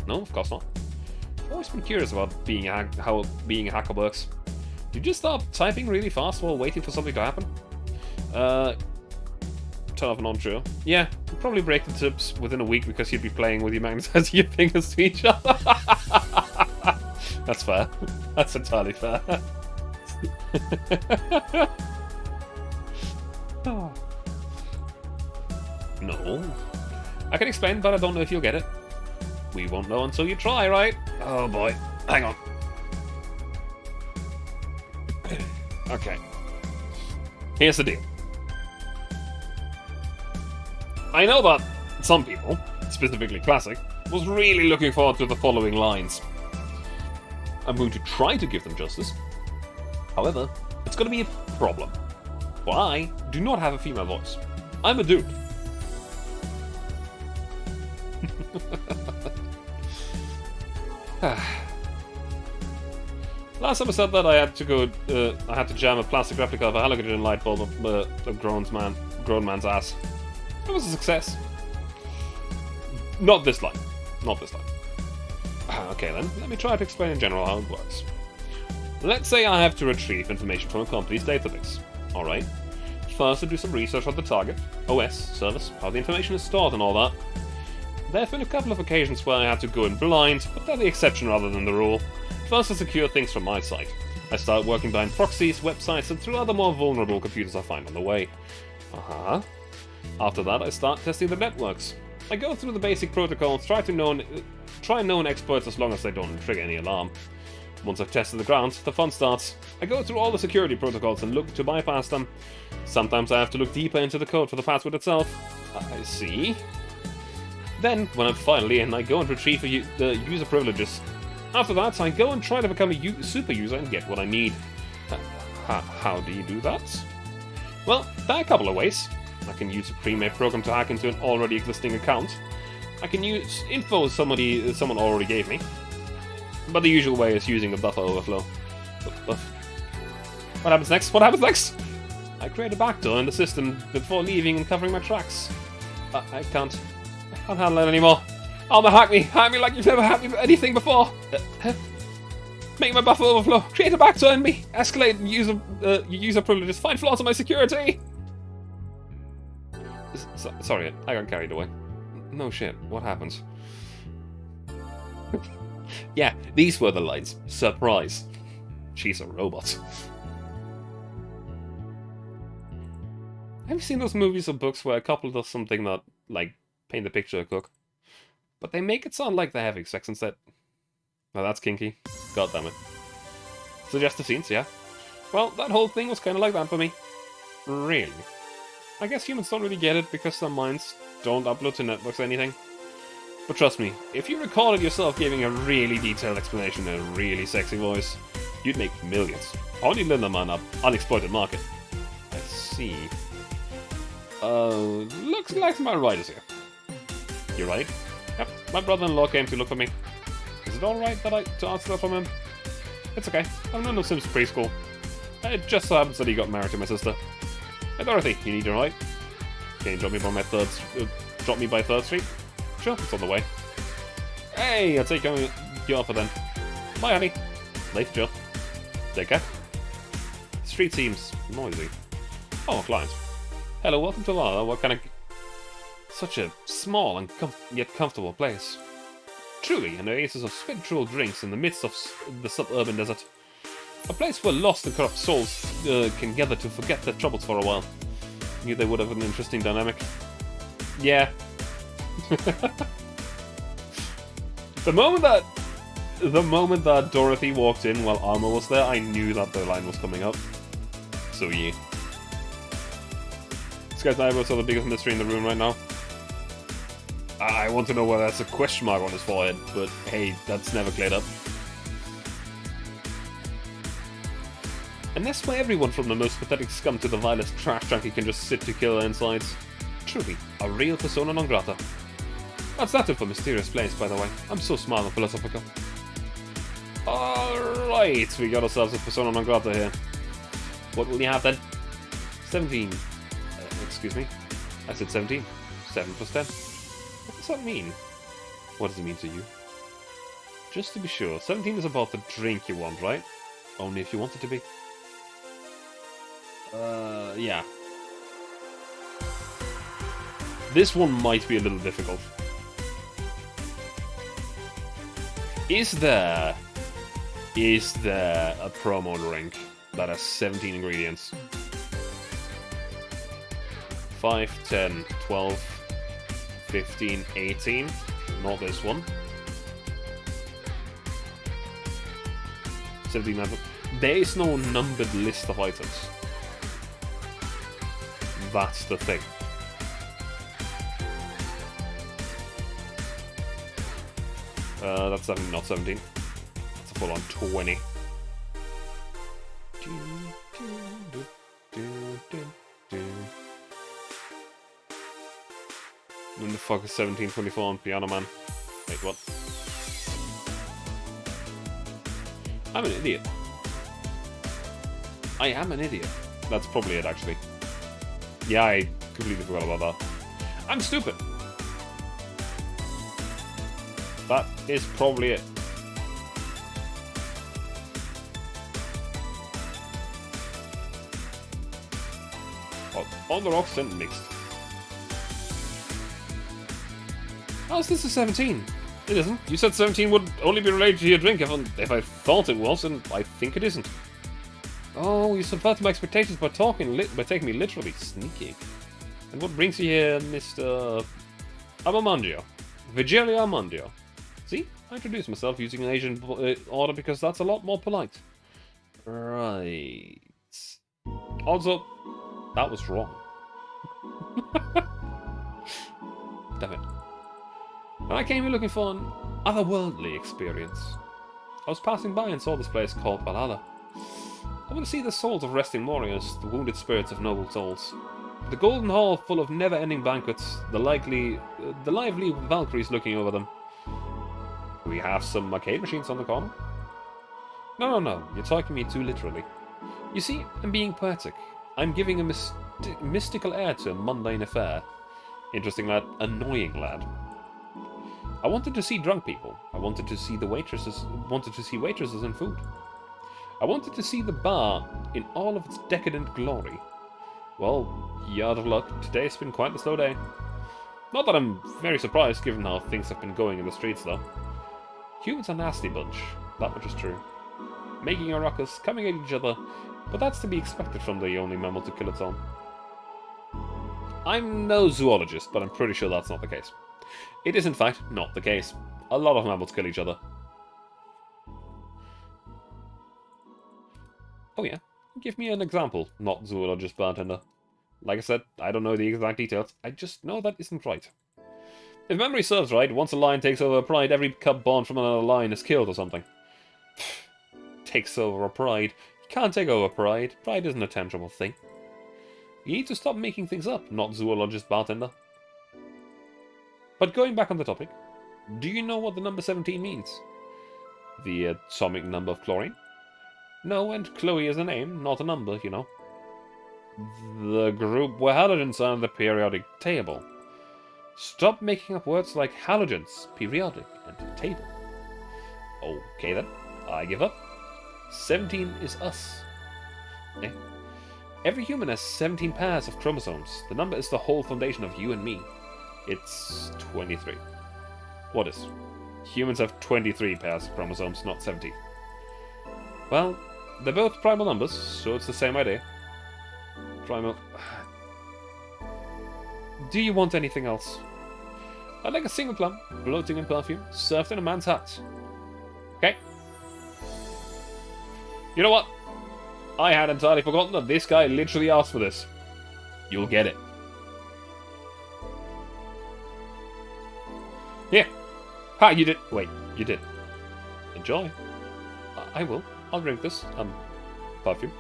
No, of course not. I've always been curious about how being a hacker works. Do you just start typing really fast while waiting for something to happen? Turn off and on, true. Yeah, you'd probably break the tips within a week because you'd be playing with your magnetizing your fingers to each other. That's fair. That's entirely fair. No. I can explain, but I don't know if you'll get it. We won't know until you try, right? Oh boy. Hang on. Okay. Here's the deal. I know that some people, specifically Classic, was really looking forward to the following lines. I'm going to try to give them justice. However, it's going to be a problem. For I do not have a female voice. I'm a dude. Last time I said that I had to go. I had to jam a plastic replica of a halogen light bulb of a grown man's ass. It was a success. Not this line. Not this line. Okay then, let me try to explain in general how it works. Let's say I have to retrieve information from a company's database. Alright. First I do some research on the target, OS, service, how the information is stored and all that. There have been a couple of occasions where I had to go in blind, but they're the exception rather than the rule. First I secure things from my side. I start working behind proxies, websites, and through other more vulnerable computers I find on the way. After that I start testing the networks. I go through the basic protocols, try known exploits as long as they don't trigger any alarm. Once I've tested the ground, the fun starts. I go through all the security protocols and look to bypass them. Sometimes I have to look deeper into the code for the password itself. I see. Then, when I'm finally in, I go and retrieve the user privileges. After that, I go and try to become a super user and get what I need. How do you do that? Well, there are a couple of ways. I can use a pre-made program to hack into an already existing account. I can use info someone already gave me. But the usual way is using a buffer overflow. What happens next? What happens next? I create a backdoor in the system before leaving and covering my tracks. I can't handle it anymore. Alma, hack me like you've never hacked me with anything before. Make my buffer overflow. Create a backdoor in me. Escalate user privileges. Find flaws in my security. Sorry, I got carried away. No shit. What happens? Yeah, these were the lines. Surprise. She's a robot. Have you seen those movies or books where a couple does something that, like, paint the picture or cook? But they make it sound like they're having sex instead. Now that's kinky. God damn it. Suggestive scenes, yeah. Well, that whole thing was kind of like that for me. Really. I guess humans don't really get it because their minds don't upload to networks or anything. But trust me, if you recorded yourself giving a really detailed explanation in a really sexy voice, you'd make millions. Only Lindemann, unexploited market. I see. Looks like my ride is here. You're right. Yep, my brother-in-law came to look for me. Is it alright to answer that from him? It's okay. I've known him since preschool. It just so happens that he got married to my sister. Hey Dorothy, you need a ride? Can you drop me by 3rd Street? Sure, it's on the way. Hey, I'll take you offer then. Bye, honey. Later, Joe. Take care. The street seems noisy. Oh, clients. Hello, welcome to Lala. What kind of... Such a small and yet comfortable place. Truly, an oasis of spiritual drinks in the midst of the suburban desert. A place where lost and corrupt souls can gather to forget their troubles for a while. Knew they would have an interesting dynamic. Yeah. The moment that Dorothy walked in while Alma was there, I knew that the line was coming up. So yeah. This guy's eyebrows are the biggest mystery in the room right now. I want to know whether that's a question mark on his forehead, but hey, that's never cleared up. And that's why everyone from the most pathetic scum to the vilest trash junkie can just sit to kill their insides. Truly, a real persona non grata. That's that for mysterious place, by the way. I'm so smart and philosophical. Alright, we got ourselves a persona non grata here. What will you have then? 17. Excuse me. I said 17. 7 plus 10. What does that mean? What does it mean to you? Just to be sure, 17 is about the drink you want, right? Only if you want it to be. Yeah. This one might be a little difficult. Is there Is there a promo drink that has 17 ingredients? 5, 10, 12, 15, 18. Not this one. 17, 19. There is no numbered list of items. That's the thing. That's definitely not 17. That's a full-on 20. When the fuck is 1724 on Piano Man? Wait, what? I'm an idiot. I am an idiot. That's probably it, actually. Yeah, I completely forgot about that. I'm stupid. That is probably it. Oh, on the rocks and mixed. Oh, so this is 17. It isn't. You said 17 would only be related to your drink if I thought it was, and I think it isn't. Oh, you subverted my expectations by taking me literally. Sneaky. And what brings you here, Mr. Abamandio? Virgilio Amandio. See? I introduced myself using an Asian order because that's a lot more polite. Right. Also, that was wrong. Damn it. I came here looking for an otherworldly experience. I was passing by and saw this place called Valhalla. I want to see the souls of resting warriors, the wounded spirits of noble souls. The golden hall full of never-ending banquets, the lively Valkyries looking over them. Do we have some arcade machines on the corner? No, you're taking me too literally. You see, I'm being poetic. I'm giving a mystical air to a mundane affair. Interesting lad, annoying lad. I wanted to see drunk people. I wanted to see waitresses and food. I wanted to see the bar in all of its decadent glory. Well, you're out of luck. Today's been quite a slow day. Not that I'm very surprised, given how things have been going in the streets, though. Humans are a nasty bunch. That much is true. Making a ruckus, coming at each other, but that's to be expected from the only mammal to kill its own. I'm no zoologist, but I'm pretty sure that's not the case. It is, in fact, not the case. A lot of mammals kill each other. Oh yeah, give me an example, not zoologist bartender. Like I said, I don't know the exact details, I just know that isn't right. If memory serves right, once a lion takes over a pride, every cub born from another lion is killed or something. Takes over a pride? You can't take over pride. Pride isn't a tangible thing. You need to stop making things up, not zoologist bartender. But going back on the topic, do you know what the number 17 means? The atomic number of chlorine? No, and Chloe is a name, not a number, you know. The group where halogens are on the periodic table. Stop making up words like halogens, periodic, and table. Okay then, I give up. 17 is us. Eh? Every human has 17 pairs of chromosomes. The number is the whole foundation of you and me. It's 23. What is? Humans have 23 pairs of chromosomes, not 17. Well, they're both primal numbers, so it's the same idea. Primal... Do you want anything else? I'd like a single plum, floating in perfume, served in a man's hat. Okay? You know what? I had entirely forgotten that this guy literally asked for this. You'll get it. Here. Ha, you did. Wait, you did. Enjoy. I will. I'll drink this. Perfume.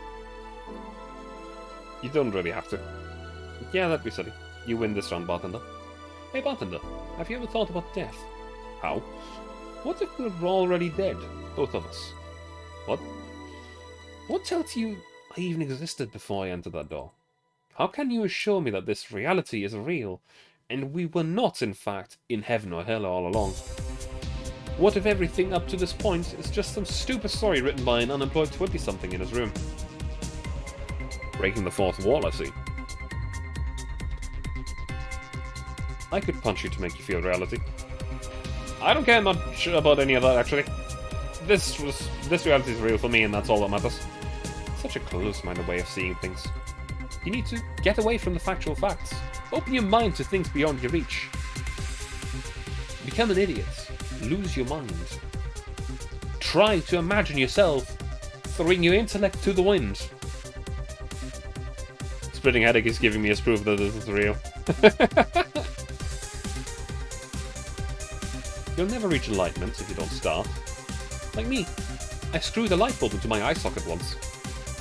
You don't really have to. Yeah, that'd be silly. You win this round, bartender. Hey, bartender. Have you ever thought about death? How? What if we're already dead? Both of us. What? What tells you I even existed before I entered that door? How can you assure me that this reality is real, and we were not, in fact, in heaven or hell all along? What if everything up to this point is just some stupid story written by an unemployed 20-something in his room? Breaking the fourth wall, I see. I could punch you to make you feel reality. I don't care much about any of that, actually. This reality is real for me, and that's all that matters. Such a close-minded way of seeing things. You need to get away from the factual facts. Open your mind to things beyond your reach. Become an idiot. Lose your mind. Try to imagine yourself throwing your intellect to the wind. Splitting headache is giving me as proof that this is real. You'll never reach enlightenment if you don't start. Like me, I screwed a light bulb into my eye socket once.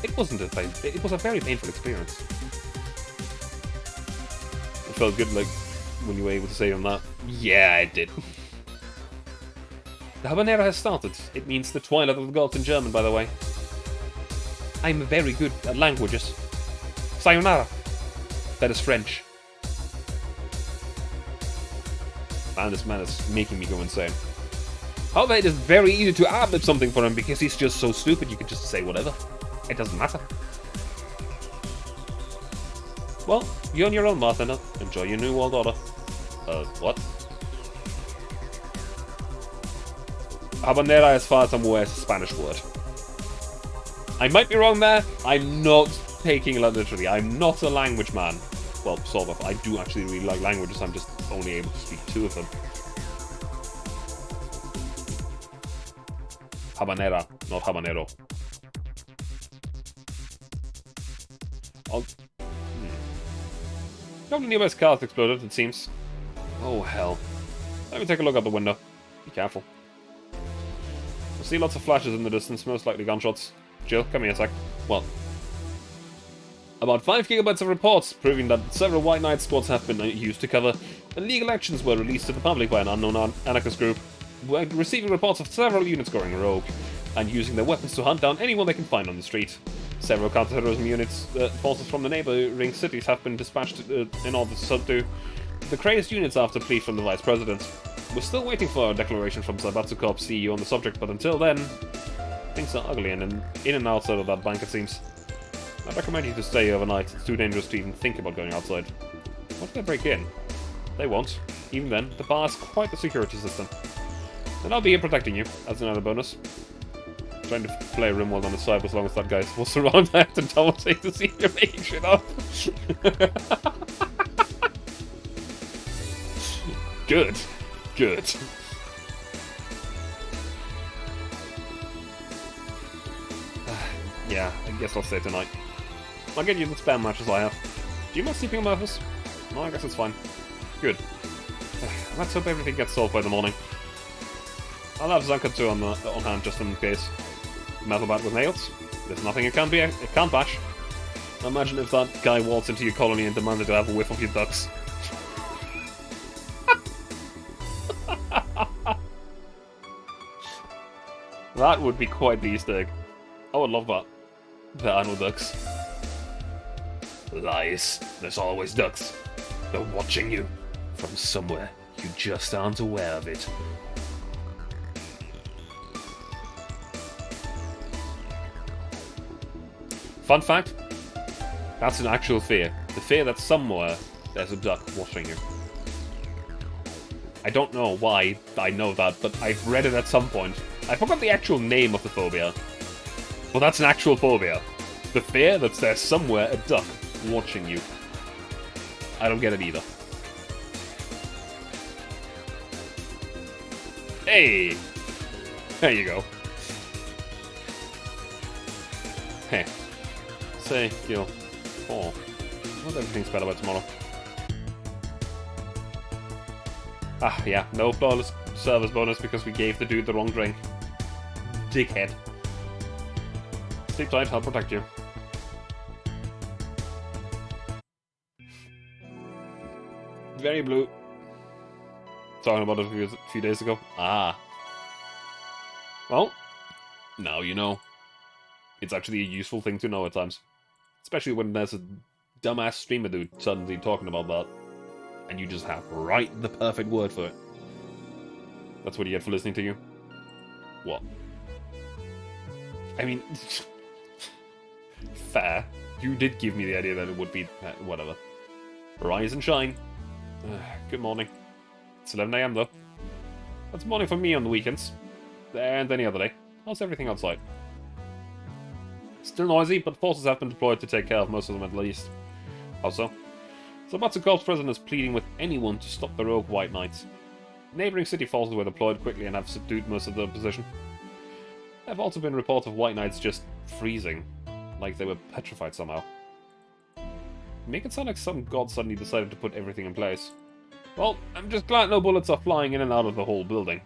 It was a very painful experience. It felt good, like, when you were able to say on that. Yeah, it did. The habanera has started. It means the twilight of the gods in German, by the way. I'm very good at languages. Sayonara. That is French. Man, this man is making me go insane. However, it is very easy to ad-lib something for him because he's just so stupid you can just say whatever. It doesn't matter. Well, you're on your own, bartender. Enjoy your new world order. What? Habanera, as far as I'm aware, is a Spanish word. I might be wrong there. I'm not taking it literally. I'm not a language man. Well, sort of. I do actually really like languages. I'm just only able to speak 2 of them. Habanera, not habanero. No, the nearby car exploded, it seems. Oh, hell. Let me take a look out the window. Be careful. I see lots of flashes in the distance, most likely gunshots. Jill, come here a sec. Well, about 5 gigabytes of reports proving that several White Knight squads have been used to cover illegal actions were released to the public by an unknown anarchist group. We're receiving reports of several units going rogue and using their weapons to hunt down anyone they can find on the street. Several counter-terrorism units, forces from the neighboring cities have been dispatched in order to subdue the crazed units after plea from the Vice President. We're still waiting for a declaration from Zaibatsu Corp's CEO on the subject, but until then, things are ugly and in and outside of that bank, it seems. I recommend you to stay overnight. It's too dangerous to even think about going outside. What if they break in? They won't. Even then, the bar has quite the security system. And I'll be here protecting you, as another bonus. Trying to play Rimworld on the side as long as that guy's was around there and double take to see if you're making shit up. Good. Good. Yeah, I guess I'll stay tonight. I'll get you the spare matches I have. Do you mind sleeping on my office? No, I guess it's fine. Good. Let's hope everything gets solved by the morning. I'll have Zanka 2 on hand just in case. Metal bat with nails? There's nothing it can't bash. Imagine if that guy waltzed into your colony and demanded to have a whiff of your ducks. That would be quite the Easter egg. I would love that. There are no ducks. Lies. There's always ducks. They're watching you. From somewhere. You just aren't aware of it. Fun fact, that's an actual fear. The fear that somewhere there's a duck watching you. I don't know why I know that, but I've read it at some point. I forgot the actual name of the phobia. Well, that's an actual phobia. The fear that there's somewhere a duck watching you. I don't get it either. Hey! There you go. Hey. Say, Gil. Oh. Not everything's better by tomorrow. Ah, yeah. No flawless service bonus because we gave the dude the wrong drink. Dickhead. Sleep tight, I'll protect you. Very blue. Talking about it a few days ago. Ah. Well, now you know. It's actually a useful thing to know at times. Especially when there's a dumbass streamer dude suddenly talking about that. And you just have right the perfect word for it. That's what you get for listening to you. What? I mean... fair. You did give me the idea that it would be... whatever. Rise and shine. Good morning. It's 11 AM though. That's morning for me on the weekends. And any other day. How's everything outside? Still noisy, but forces have been deployed to take care of most of them at least. How so? Sabatsukov's president is pleading with anyone to stop the rogue White Knights. Neighbouring city forces were deployed quickly and have subdued most of the opposition. There have also been reports of White Knights just freezing, like they were petrified somehow. Make it sound like some god suddenly decided to put everything in place. Well, I'm just glad no bullets are flying in and out of the whole building.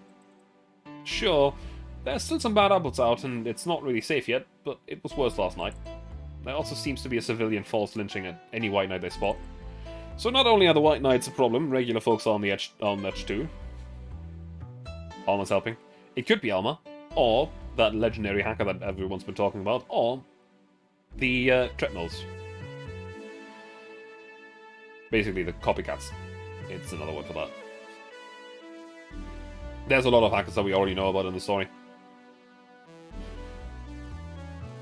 Sure, there's still some bad apples out and it's not really safe yet, but it was worse last night. There also seems to be a civilian force lynching at any White Knight they spot. So not only are the White Knights a problem, regular folks are on the edge too. Alma's helping. It could be Alma, or that legendary hacker that everyone's been talking about, or the treadmills. Basically the copycats. It's another word for that. There's a lot of hackers that we already know about in the story.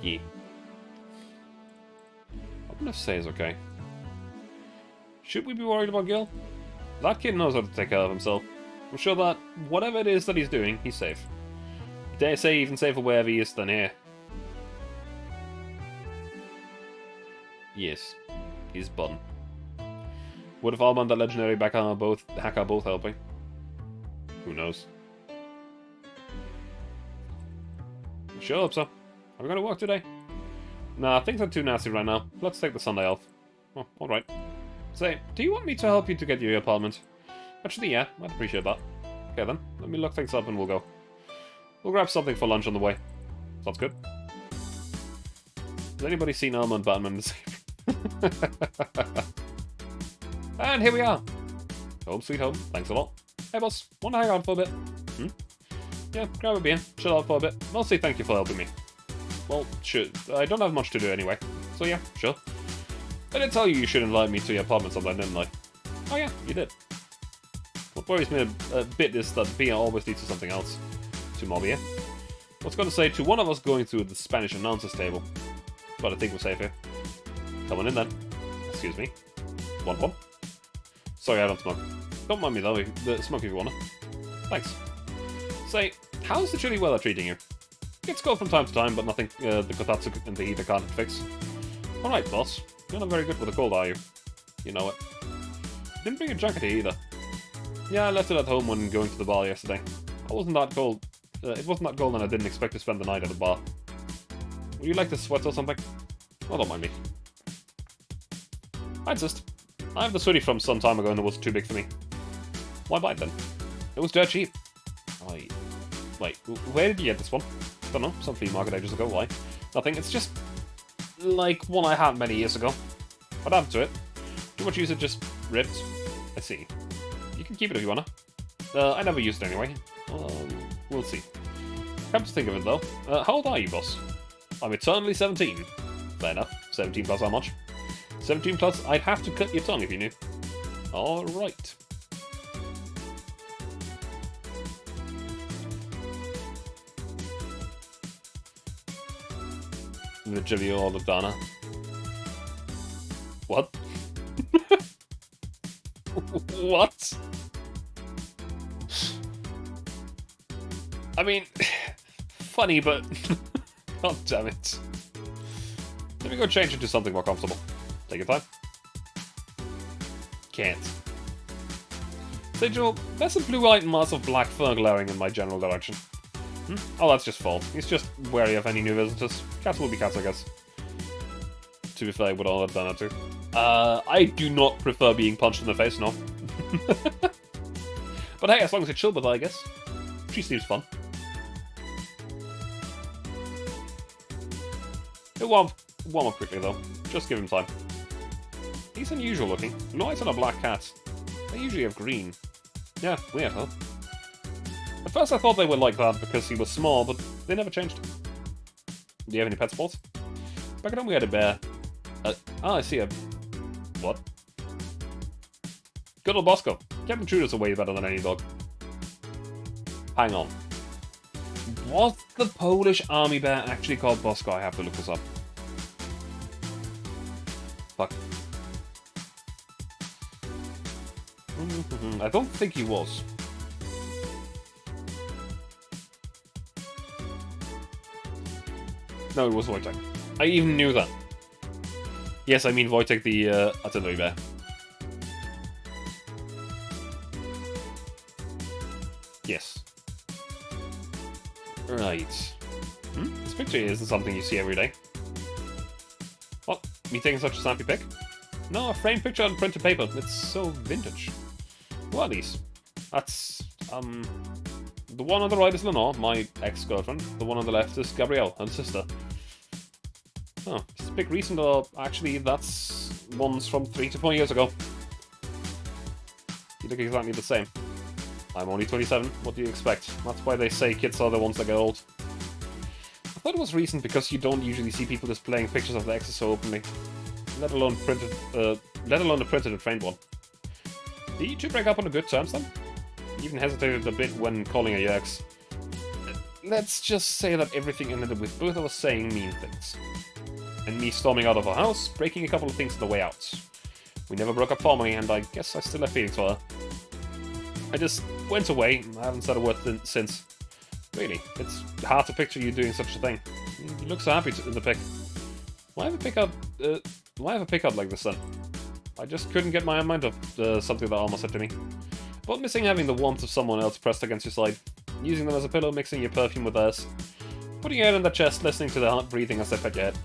Yeah. I wonder if Say is okay. Should we be worried about Gil? That kid knows how to take care of himself. I'm sure that whatever it is that he's doing, he's safe. Dare say even safer wherever he is than here. Yes, he's bun. What if Alma and that legendary hacker are both helping? Who knows? Sure hope so. Are we going to work today? Nah, things are too nasty right now. Let's take the Sunday off. Oh, alright. Say, do you want me to help you to get your apartment? Actually, yeah, I'd appreciate that. Okay then, let me look things up and we'll go. We'll grab something for lunch on the way. Sounds good. Has anybody seen Alma and Batman this evening? And here we are. Home sweet home, thanks a lot. Hey boss, wanna hang out for a bit? Hmm? Yeah, grab a beer, chill out for a bit. Mostly thank you for helping me. Well, sure, I don't have much to do anyway. So yeah, sure. I did tell you you should invite me to your apartment sometime, didn't I? Oh yeah, you did. What worries me a bit is that beer always leads to something else. To more beer. What's going to say to one of us going through the Spanish announcer's table? But I think we're safe here. Come on in then. Excuse me. Want one? Sorry, I don't smoke. Don't mind me though, smoke if you wanna. Thanks. Say, how's the chilly weather treating you? It's cold from time to time, but nothing the kotatsu and the heater can't fix. Alright, boss. You're not very good with the cold, are you? You know it. Didn't bring a jacket here either. Yeah, I left it at home when going to the bar yesterday. I wasn't that cold. It wasn't that cold and I didn't expect to spend the night at a bar. Would you like to sweat or something? Oh, don't mind me. I insist. I have the hoodie from some time ago and it was too big for me. Why buy it then? It was dirt cheap. Wait, where did you get this one? Don't know, some flea market ages ago, why? Nothing, it's just like one I had many years ago. What happened to it? Too much use it just ripped. I see. You can keep it if you wanna. I never used it anyway. We'll see. Come to think of it though, how old are you, boss? I'm eternally 17. Fair enough. 17 plus how much? 17 plus, I'd have to cut your tongue if you knew. Alright. The Jivio of Dana. What? What? I mean, funny, but god damn it. Let me go change into something more comfortable. Take your time. Can't. Say, Joel, there's a blue-eyed mass of black fur glaring in my general direction. Oh, that's just Fall. He's just wary of any new visitors. Cats will be cats, I guess. To be fair, with all that done that too. I do not prefer being punched in the face, no. But hey, as long as it's chill with her, I guess. She seems fun. He'll warm up quickly, though. Just give him time. He's unusual looking. Blue eyes on a black cat. They usually have green. Yeah, weird, huh? At first I thought they were like that because he was small, but they never changed. Do you have any pet sports? Back at home we had a bear. I see a... What? Good old Bosco. Kept intruders away better than any dog. Hang on. Was the Polish army bear actually called Bosco? I have to look this up. Fuck. I don't think he was. No, it was Wojtek. I even knew that. Yes, I mean Wojtek the artillery bear. Yes. Right. This picture isn't something you see every day. What? Me taking such a snappy pic? No, a framed picture on printed paper. It's so vintage. Who are these? That's, the one on the right is Lenore, my ex-girlfriend. The one on the left is Gabrielle, her sister. Oh, is this pic recent, or actually that's ones from 3 to 4 years ago. You look exactly the same. I'm only 27, what do you expect? That's why they say kids are the ones that get old. I thought it was recent because you don't usually see people displaying pictures of their exes so openly. Let alone the printed and framed one. Did you two break up on a good terms then? You even hesitated a bit when calling her your ex. Let's just say that everything ended with both of us saying mean things. And me storming out of her house, breaking a couple of things on the way out. We never broke up formally, and I guess I still have feelings for her. I just went away, I haven't said a word since. Really, it's hard to picture you doing such a thing. You look so happy in the pic. Why have a pickup like this then? I just couldn't get my mind off something that Alma said to me. About missing having the warmth of someone else pressed against your side. Using them as a pillow, mixing your perfume with theirs. Putting your head on their chest, listening to their heart breathing as they pet your head.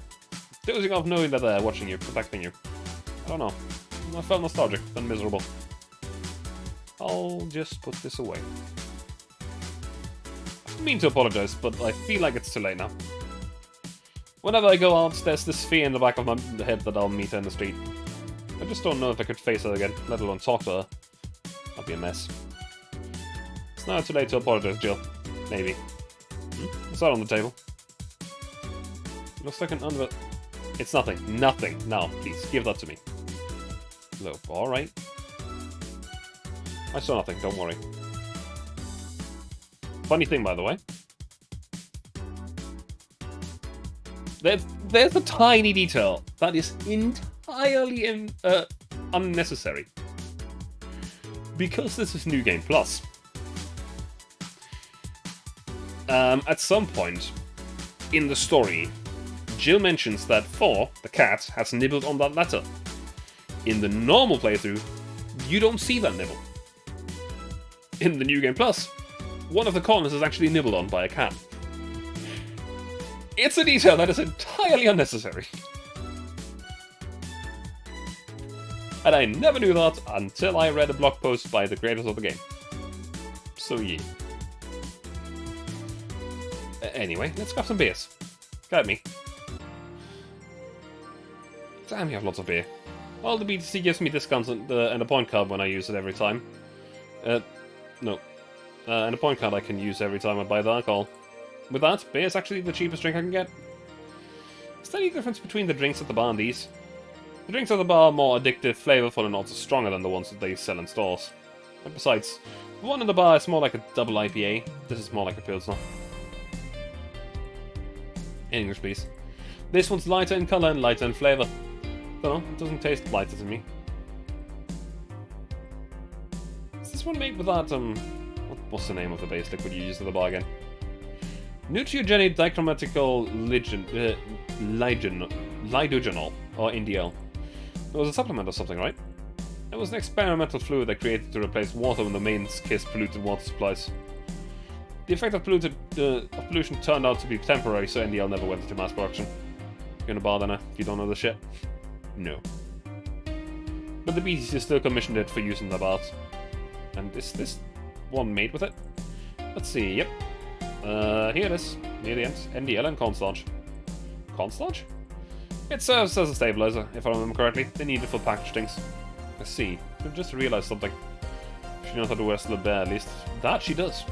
Dozing off knowing that they're watching you, protecting you. I don't know. I felt nostalgic, then miserable. I'll just put this away. I don't mean to apologize, but I feel like it's too late now. Whenever I go out, there's this fear in the back of my head that I'll meet her in the street. I just don't know if I could face her again, let alone talk to her. That'd be a mess. It's now too late to apologize, Jill. Maybe. What's that on the table? It looks like an It's nothing. Nothing. Now, please, give that to me. Look, alright. I saw nothing, don't worry. Funny thing, by the way. There's a tiny detail that is entirely unnecessary. Because this is New Game Plus. At some point in the story, Jill mentions that Thor, the cat, has nibbled on that letter. In the normal playthrough, you don't see that nibble. In the New Game Plus, one of the corners is actually nibbled on by a cat. It's a detail that is entirely unnecessary. And I never knew that until I read a blog post by the creators of the game. So yeah. Anyway, let's grab some beers. Got me. Damn, you have lots of beer. Well, the BTC gives me discounts and a point card when I use it every time. No. And a point card I can use every time I buy the alcohol. With that, beer is actually the cheapest drink I can get. Is there any difference between the drinks at the bar and these? The drinks at the bar are more addictive, flavorful, and also stronger than the ones that they sell in stores. And besides, the one in the bar is more like a double IPA. This is more like a Pilsner. In English, please. This one's lighter in color and lighter in flavor. Don't know, it doesn't taste lighter to me. Is this one made with that, what's the name of the base liquid you use at the bar again? Nutriogenic dichromatical lidogenol, or NDL. It was a supplement or something, right? It was an experimental fluid they created to replace water when the main case polluted water supplies. The effect of pollution turned out to be temporary, so NDL never went into mass production. You're gonna bar then, if you don't know this shit? No. But the BTC still commissioned it for use in the bars. And is this one made with it? Let's see, yep. Here it is, near the end. NDL and cornstarch. Cornstarch? It serves as a stabilizer, if I remember correctly. They need it for package things. I see. I've just realized something. She knows how to wrestle a bear, at least. That she does.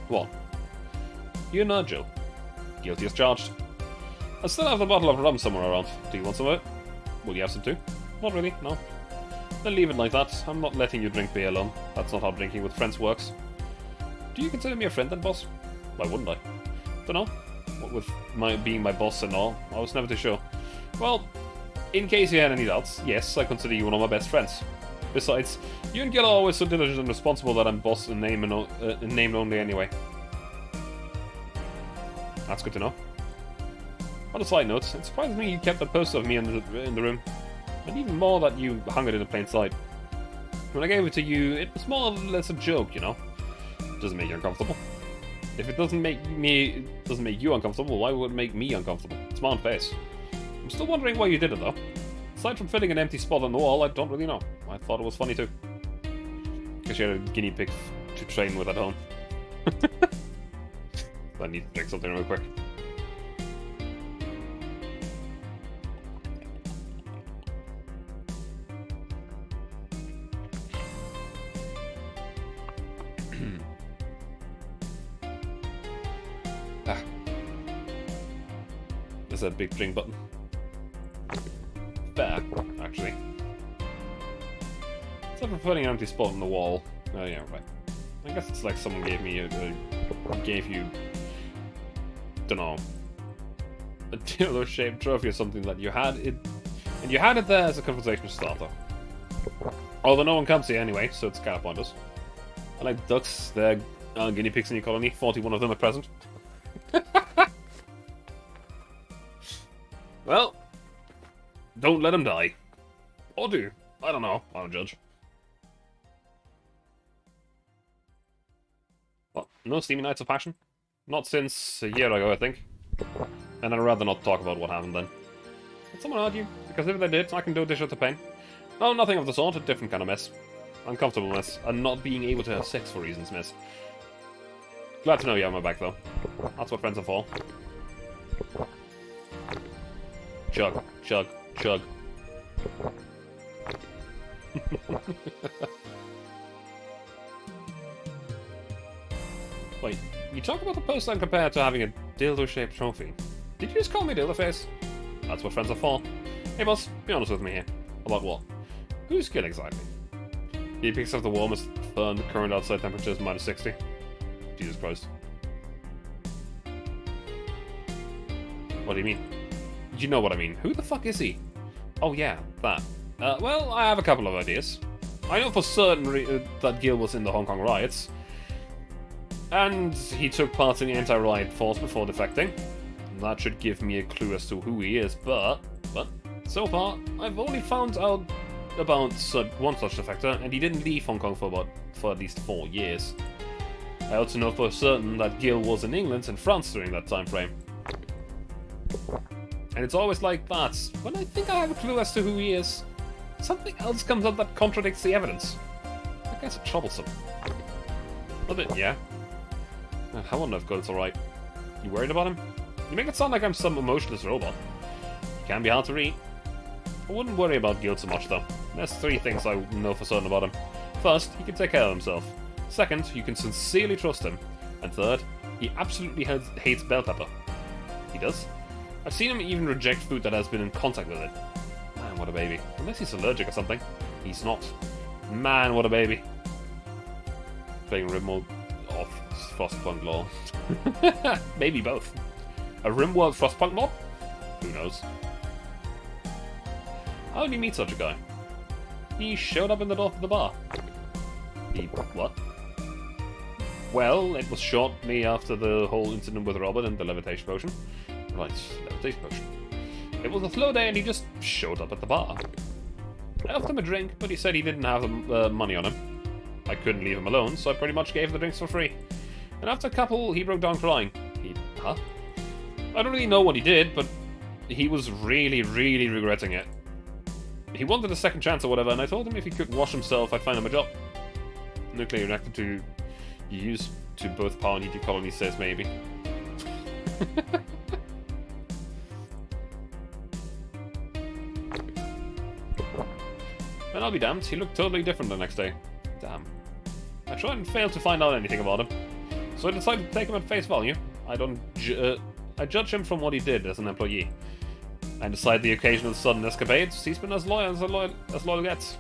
What? You're not Jill. Guilty as charged. I still have the bottle of rum somewhere around. Do you want some of it? Will you have some too? Not really, no. Then leave it like that. I'm not letting you drink beer alone. That's not how drinking with friends works. Do you consider me a friend then, boss? Why wouldn't I? Dunno. What with being my boss and all, I was never too sure. Well, in case you had any doubts, yes, I consider you one of my best friends. Besides, you and Gil are always so diligent and responsible that I'm boss in name only anyway. That's good to know. On a side note, it surprises me you kept that poster of me in the room. And even more that you hung it in plain sight. When I gave it to you, it was more or less a joke, you know? It doesn't make you uncomfortable. If it doesn't make you uncomfortable, why would it make me uncomfortable? It's my own face. I'm still wondering why you did it, though. Aside from filling an empty spot on the wall, I don't really know. I thought it was funny, too. Guess you had a guinea pig to train with at home. I need to drink something real quick. There's a big drink button. There, actually. Instead of putting an empty spot on the wall. Oh yeah, right. I guess it's like someone gave me gave you, dunno, a dildo-shaped trophy or something that you had it, and you had it there as a conversation starter. Although no one comes here anyway, so it's kind of pointless. I like ducks, they're guinea pigs in your colony, 41 of them at present. Well, don't let them die. Or do. I don't know. I don't judge. What? No Steamy Nights of Passion? Not since a year ago, I think. And I'd rather not talk about what happened then. Did someone argue? Because if they did, I can do a dish out the pain. No, nothing of the sort. A different kind of mess. Uncomfortable mess. And not being able to have sex for reasons mess. Glad to know you have my back, though. That's what friends are for. Chug, chug, chug. Wait, you talk about the poster and compare it to having a dildo-shaped trophy. Did you just call me dildo face? That's what friends are for. Hey boss, be honest with me here. About what? Whose skin exactly? He picks up the warmest fur, the current outside temperature is -60. Jesus Christ. What do you mean? You know what I mean. Who the fuck is he? Oh yeah, that. Well, I have a couple of ideas. I know for certain that Gil was in the Hong Kong riots. And he took part in the anti-riot force before defecting. That should give me a clue as to who he is, but so far, I've only found out about one such defector, and he didn't leave Hong Kong for at least 4 years. I also know for certain that Gil was in England and France during that time frame. And it's always like that. When I think I have a clue as to who he is, something else comes up that contradicts the evidence. That guy's troublesome. A bit, yeah. I wonder if God's alright. You worried about him? You make it sound like I'm some emotionless robot. He can be hard to read. I wouldn't worry about Gil so much, though. There's 3 things I know for certain about him. First, he can take care of himself. Second, you can sincerely trust him. And third, he absolutely hates bell pepper. He does? I've seen him even reject food that has been in contact with it. Man, what a baby. Unless he's allergic or something. He's not. Man, what a baby. Playing Rimworld off Frostpunk lore. Maybe both. A Rimworld Frostpunk mod? Who knows? How did you meet such a guy? He showed up in the door of the bar. He what? Well, it was shortly after the whole incident with Robert and the levitation potion. Right, levitation potion. It was a slow day and he just showed up at the bar. I offered him a drink, but he said he didn't have money on him. I couldn't leave him alone, so I pretty much gave him the drinks for free. And after a couple, he broke down crying. Huh? I don't really know what he did, but he was really, really regretting it. He wanted a second chance or whatever, and I told him if he could wash himself, I'd find him a job. Nuclear reactor to use to both power and heat your colony says maybe. And I'll be damned, he looked totally different the next day. Damn. I tried and failed to find out anything about him. So I decided to take him at face value. I judge him from what he did as an employee. And aside the occasional sudden escapades, he's been as loyal gets.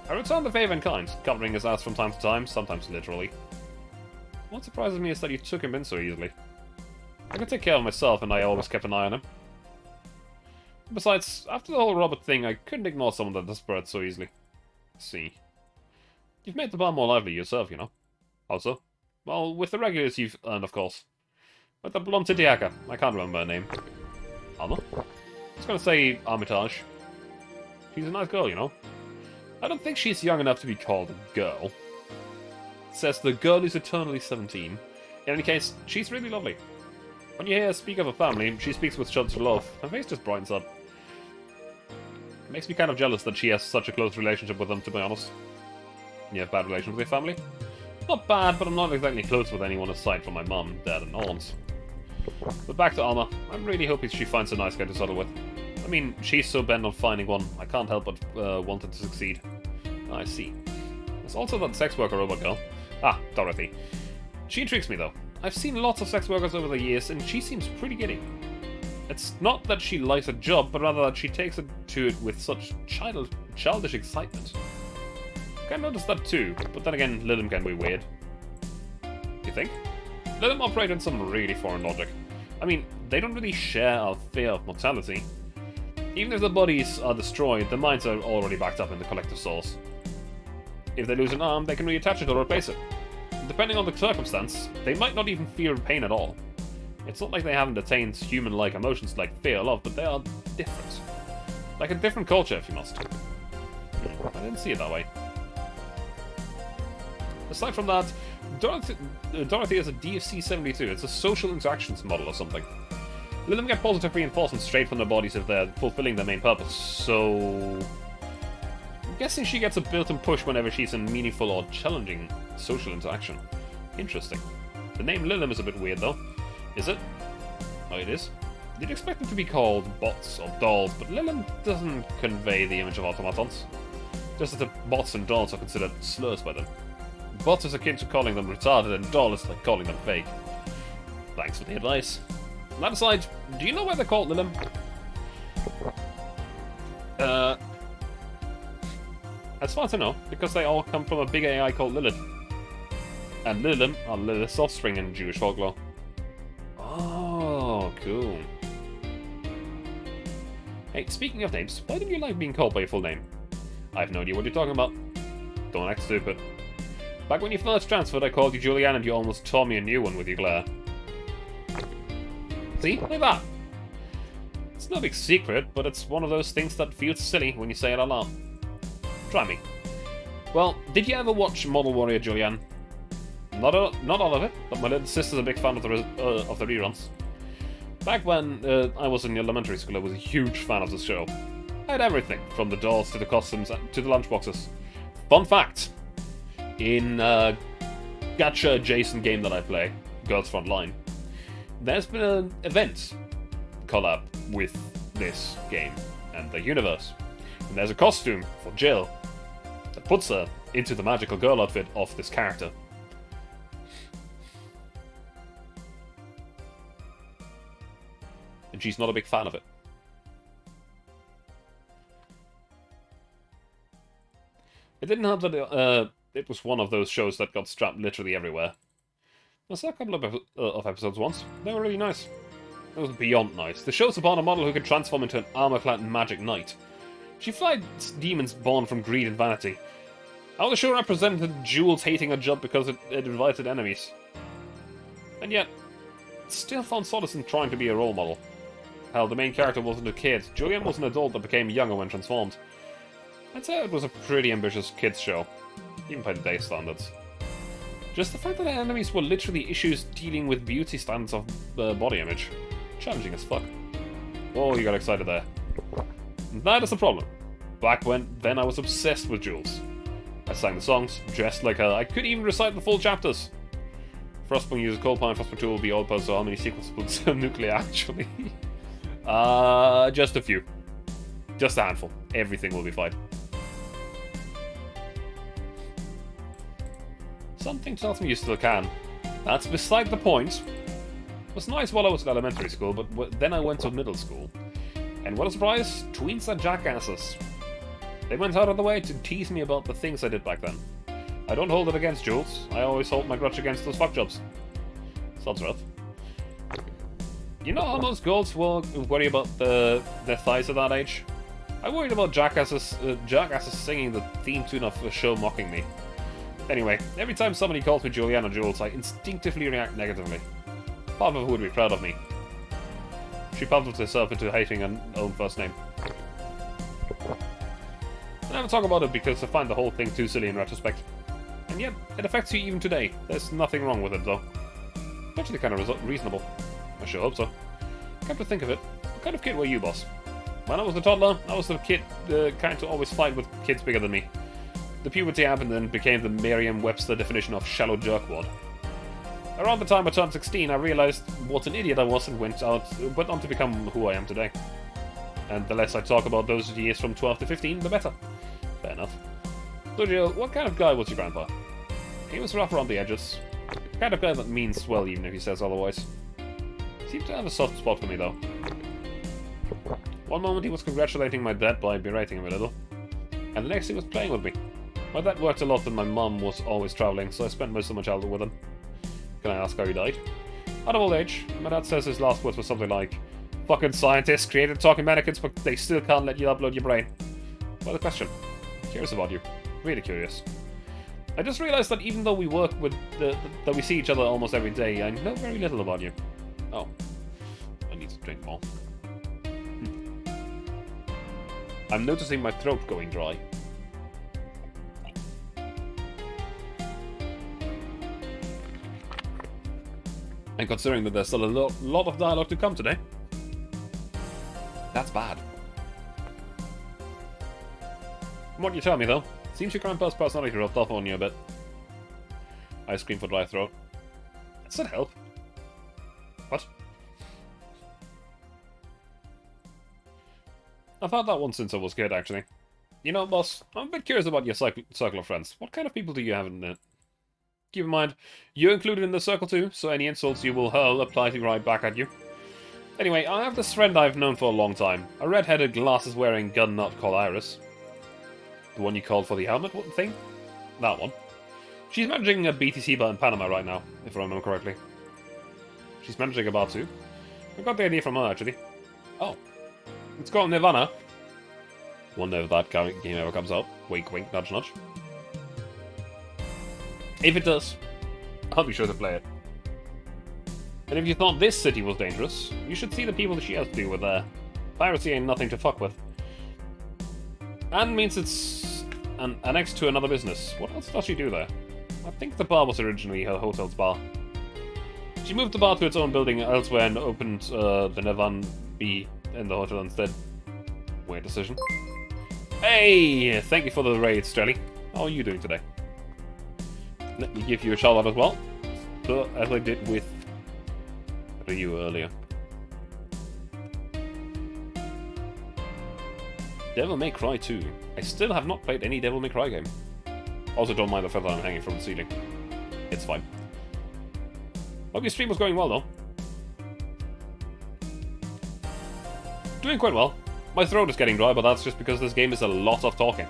I returned the favor in kind, covering his ass from time to time, sometimes literally. What surprises me is that you took him in so easily. I could take care of myself, and I always kept an eye on him. Besides, after the whole Robert thing, I couldn't ignore someone that desperate so easily. See. You've made the bar more lively yourself, you know. How so? Well, with the regulars you've earned, of course. But the blonde titty hacker, I can't remember her name. Alma? I was gonna say Armitage. She's a nice girl, you know. I don't think she's young enough to be called a girl. It says the girl is eternally 17. In any case, she's really lovely. When you hear her speak of her family, she speaks with such love. Her face just brightens up. It makes me kind of jealous that she has such a close relationship with them, to be honest. You have bad relations with your family? Not bad, but I'm not exactly close with anyone aside from my mum, dad, and aunts. But back to Alma. I'm really hoping she finds a nice guy to settle with. I mean, she's so bent on finding one, I can't help but want her to succeed. I see. There's also that sex worker robot girl. Ah, Dorothy. She intrigues me, though. I've seen lots of sex workers over the years, and she seems pretty giddy. It's not that she likes her job, but rather that she takes it to it with such childish excitement. I kind of noticed that too, but then again, Lilym can be weird. You think? Lilym operate in some really foreign logic. I mean, they don't really share our fear of mortality. Even if the bodies are destroyed, the minds are already backed up in the collective source. If they lose an arm, they can reattach it or replace it. Depending on the circumstance, they might not even feel pain at all. It's not like they haven't attained human-like emotions like fear or love, but they are different. Like a different culture, if you must. I didn't see it that way. Aside from that, Dorothy is a DFC-72. It's a social interactions model or something. Let them get positive reinforcement straight from their bodies if they're fulfilling their main purpose, so... I'm guessing she gets a built-in push whenever she's in meaningful or challenging social interaction. Interesting. The name Lilym is a bit weird, though. Is it? Oh, it is? You'd expect them to be called bots or dolls, but Lilym doesn't convey the image of automatons. Just as the bots and dolls are considered slurs by them. Bots is akin to calling them retarded, and doll is like calling them fake. Thanks for the advice. On that aside, do you know why they're called Lilym? As far as I know, because they all come from a big AI called Lilith. And Lilym are Lilith's offspring in Jewish folklore. Oh, cool. Hey, speaking of names, why don't you like being called by your full name? I have no idea what you're talking about. Don't act stupid. Back when you first transferred, I called you Julianne and you almost tore me a new one with your glare. See? Like that. It's no big secret, but it's one of those things that feels silly when you say it out loud. Try me. Well, did you ever watch Model Warrior, Julianne? Not all of it, but my little sister's a big fan of the reruns. Back when I was in elementary school, I was a huge fan of the show. I had everything, from the dolls to the costumes to the lunchboxes. Fun fact, in gacha adjacent game that I play, Girls Front Line, there's been an event collab with this game and the universe. And there's a costume for Jill that puts her into the magical girl outfit of this character. And she's not a big fan of it. It didn't help that it was one of those shows that got strapped literally everywhere. I saw a couple of episodes once. They were really nice. It was beyond nice. The show's about a model who can transform into an armor-clad magic knight. She fights demons born from greed and vanity. How the show represented Jules hating her job because it invited enemies. And yet, still found solace in trying to be a role model. Hell, the main character wasn't a kid. Julianne was an adult that became younger when transformed. I'd say it was a pretty ambitious kids show, even by today's standards. Just the fact that the enemies were literally issues dealing with beauty standards of body image. Challenging as fuck. Oh, you got excited there. That is the problem. Back then I was obsessed with Jules. I sang the songs, dressed like her, I could even recite the full chapters. Frostwing uses coal pine, Frostwing 2 will be all opposed to how many sequels will nuclear actually. Just a few. Just a handful. Everything will be fine. Something tells me you still can. That's beside the point. It was nice while I was in elementary school, but then I went to middle school. And what a surprise, tweens are jackasses. They went out of the way to tease me about the things I did back then. I don't hold it against Jules. I always hold my grudge against those fuckjobs. Sounds rough. You know how most girls will worry about their thighs at that age? I worried about jackasses singing the theme tune of a show mocking me. Anyway, every time somebody calls me Julianne or Jules, I instinctively react negatively. Part of it would be proud of me. She puzzled herself into hating her own first name. I never talk about it because I find the whole thing too silly in retrospect. And yet, it affects you even today. There's nothing wrong with it, though. It's actually kind of reasonable. I sure hope so. Come to think of it, what kind of kid were you, boss? When I was a toddler, I was the kid, kind to always fight with kids bigger than me. The puberty happened and became the Merriam-Webster definition of shallow jerkwad. Around the time I turned 16, I realized what an idiot I was and went on to become who I am today. And the less I talk about those years from 12 to 15, the better. Fair enough. So Jill, what kind of guy was your grandpa? He was rough around the edges. The kind of guy that means well even if he says otherwise. Seemed to have a soft spot for me though. One moment he was congratulating my dad by berating him a little. And the next he was playing with me. My dad worked a lot and my mum was always travelling, so I spent most of my childhood with him. Can I ask how he died? Out of old age, my dad says his last words were something like, "Fucking scientists created talking mannequins, but they still can't let you upload your brain." Well, the question. Curious about you. Really curious. I just realized that even though we work with that we see each other almost every day, I know very little about you. Oh. I need to drink more. I'm noticing my throat going dry. And considering that there's still a lot of dialogue to come today, that's bad. From what you tell me, though, seems your grandpa's personality rubbed off on you a bit. Ice cream for dry throat. Does that help? What? I've had that one since I was a kid, actually. You know, boss, I'm a bit curious about your circle of friends. What kind of people do you have in it? Keep in mind, you're included in the circle too, so any insults you will hurl apply to right back at you. Anyway, I have this friend I've known for a long time. A red-headed, glasses-wearing gun nut called Iris. The one you called for the helmet thing? That one. She's managing a BTC bar in Panama right now, if I remember correctly. She's managing a bar too. I got the idea from her, actually. Oh. It's called Nirvana. Wonder if that game ever comes out. Wink, wink, nudge, nudge. If it does, I'll be sure to play it. And if you thought this city was dangerous, you should see the people that she has to deal with there. Piracy ain't nothing to fuck with. And means it's annexed to another business. What else does she do there? I think the bar was originally her hotel's bar. She moved the bar to its own building elsewhere and opened the Nirvana B in the hotel instead. Weird decision. Hey! Thank you for the raid, Strelly. How are you doing today? Let me give you a shout out as well. So, as I did with Ryu earlier. Devil May Cry 2. I still have not played any Devil May Cry game. Also, don't mind the fact that I'm hanging from the ceiling. It's fine. Hope your stream was going well, though. Doing quite well. My throat is getting dry, but that's just because this game is a lot of talking.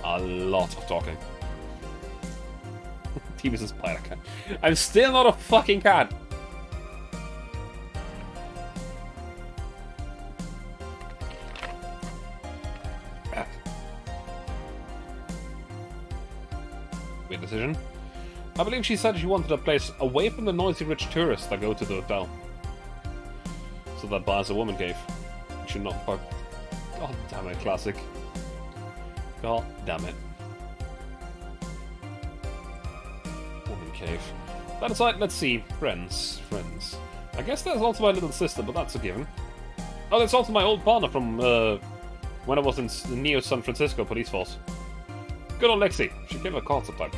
A lot of talking. He was a spider cat. I'm still not a fucking cat! Weird decision. I believe she said she wanted a place away from the noisy rich tourists that go to the hotel. So that bar's a woman cave. You should not fuck. God damn it, classic. God damn it. Woman cave. That aside, let's see. Friends. I guess there's also my little sister, but that's a given. Oh, there's also my old partner from when I was in the Neo San Francisco police force. Good old Lexi. She gave a call sometime.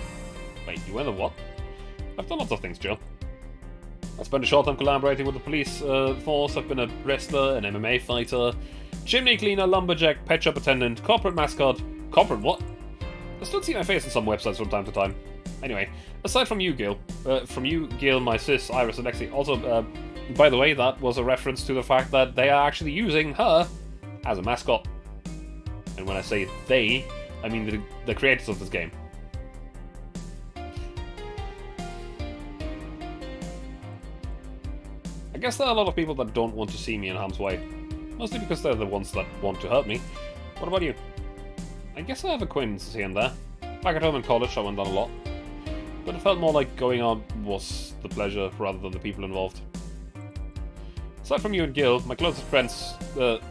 Wait, you went to what? I've done lots of things, Jill. I spent a short time collaborating with the police force. I've been a wrestler, an MMA fighter, chimney cleaner, lumberjack, pet shop attendant, corporate mascot. Corporate what? I still see my face on some websites from time to time. Anyway, aside from you, Gil, my sis, Iris, and Lexi. Also, by the way, that was a reference to the fact that they are actually using her as a mascot. And when I say they, I mean the creators of this game. I guess there are a lot of people that don't want to see me in harm's way. Mostly because they're the ones that want to hurt me. What about you? I guess I have acquaintances here and there. Back at home in college, I went on a lot. But it felt more like going out was the pleasure rather than the people involved. Aside from you and Gil, my closest friends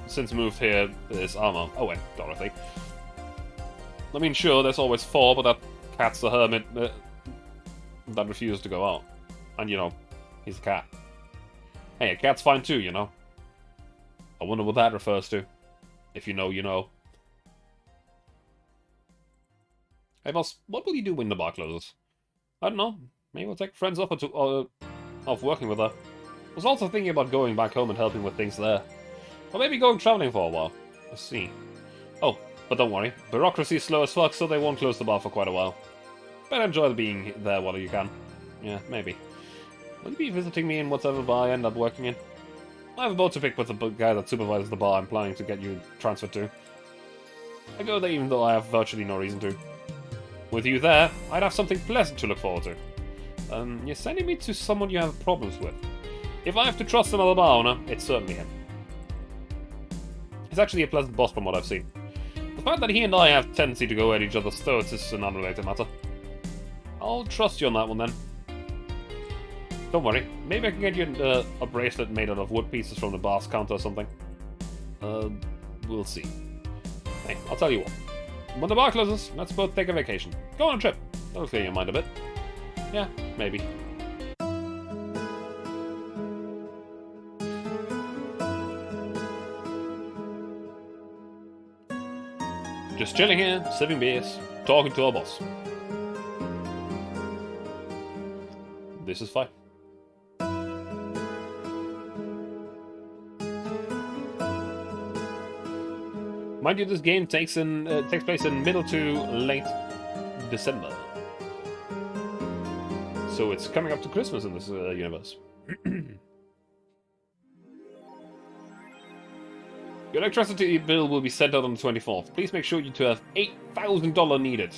since moved here is Armor. Oh, and Dorothy. I mean, sure, there's always 4, but that cat's the hermit that refused to go out. And, you know, he's a cat. Hey, a cat's fine too, you know. I wonder what that refers to. If you know, you know. Hey, boss, what will you do when the bar closes? I don't know. Maybe we'll take friends off off working with her. I was also thinking about going back home and helping with things there. Or maybe going traveling for a while. Let's see. Oh, but don't worry. Bureaucracy's slow as fuck, so they won't close the bar for quite a while. Better enjoy being there while you can. Yeah, maybe. Will you be visiting me in whatever bar I end up working in? I have a boat to pick with the guy that supervises the bar I'm planning to get you transferred to. I go there even though I have virtually no reason to. With you there, I'd have something pleasant to look forward to. You're sending me to someone you have problems with. If I have to trust another bar owner, it's certainly him. He's actually a pleasant boss from what I've seen. The fact that he and I have tendency to go at each other's throats is an unrelated matter. I'll trust you on that one then. Don't worry, maybe I can get you a bracelet made out of wood pieces from the bar's counter or something. We'll see. Hey, I'll tell you what. When the bar closes, let's both take a vacation. Go on a trip. That'll clear your mind a bit. Yeah, maybe. Just chilling here, sipping beers, talking to our boss. This is fine. Mind you, this game takes place in middle to late December. So it's coming up to Christmas in this universe. Your electricity bill will be sent out on the 24th. Please make sure you to have $8,000 needed.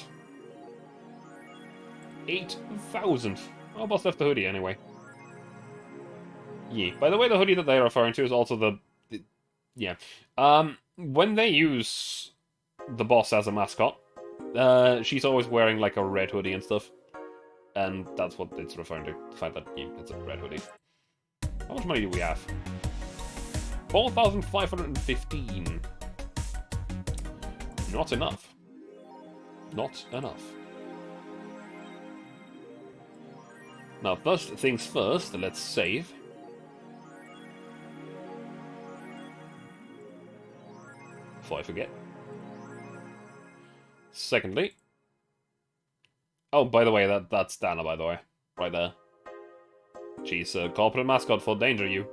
8,000. Our boss left the hoodie anyway. Yeah. By the way, the hoodie that they're referring to is also the yeah. When they use the boss as a mascot, she's always wearing like a red hoodie and stuff. And that's what it's referring to. The fact that, yeah, it's a red hoodie. How much money do we have? 4,515. Not enough. Not enough. Now, first things first, let's save. Before I forget. Secondly. Oh, by the way, that's Dana, by the way. Right there. She's a corporate mascot for Danger You.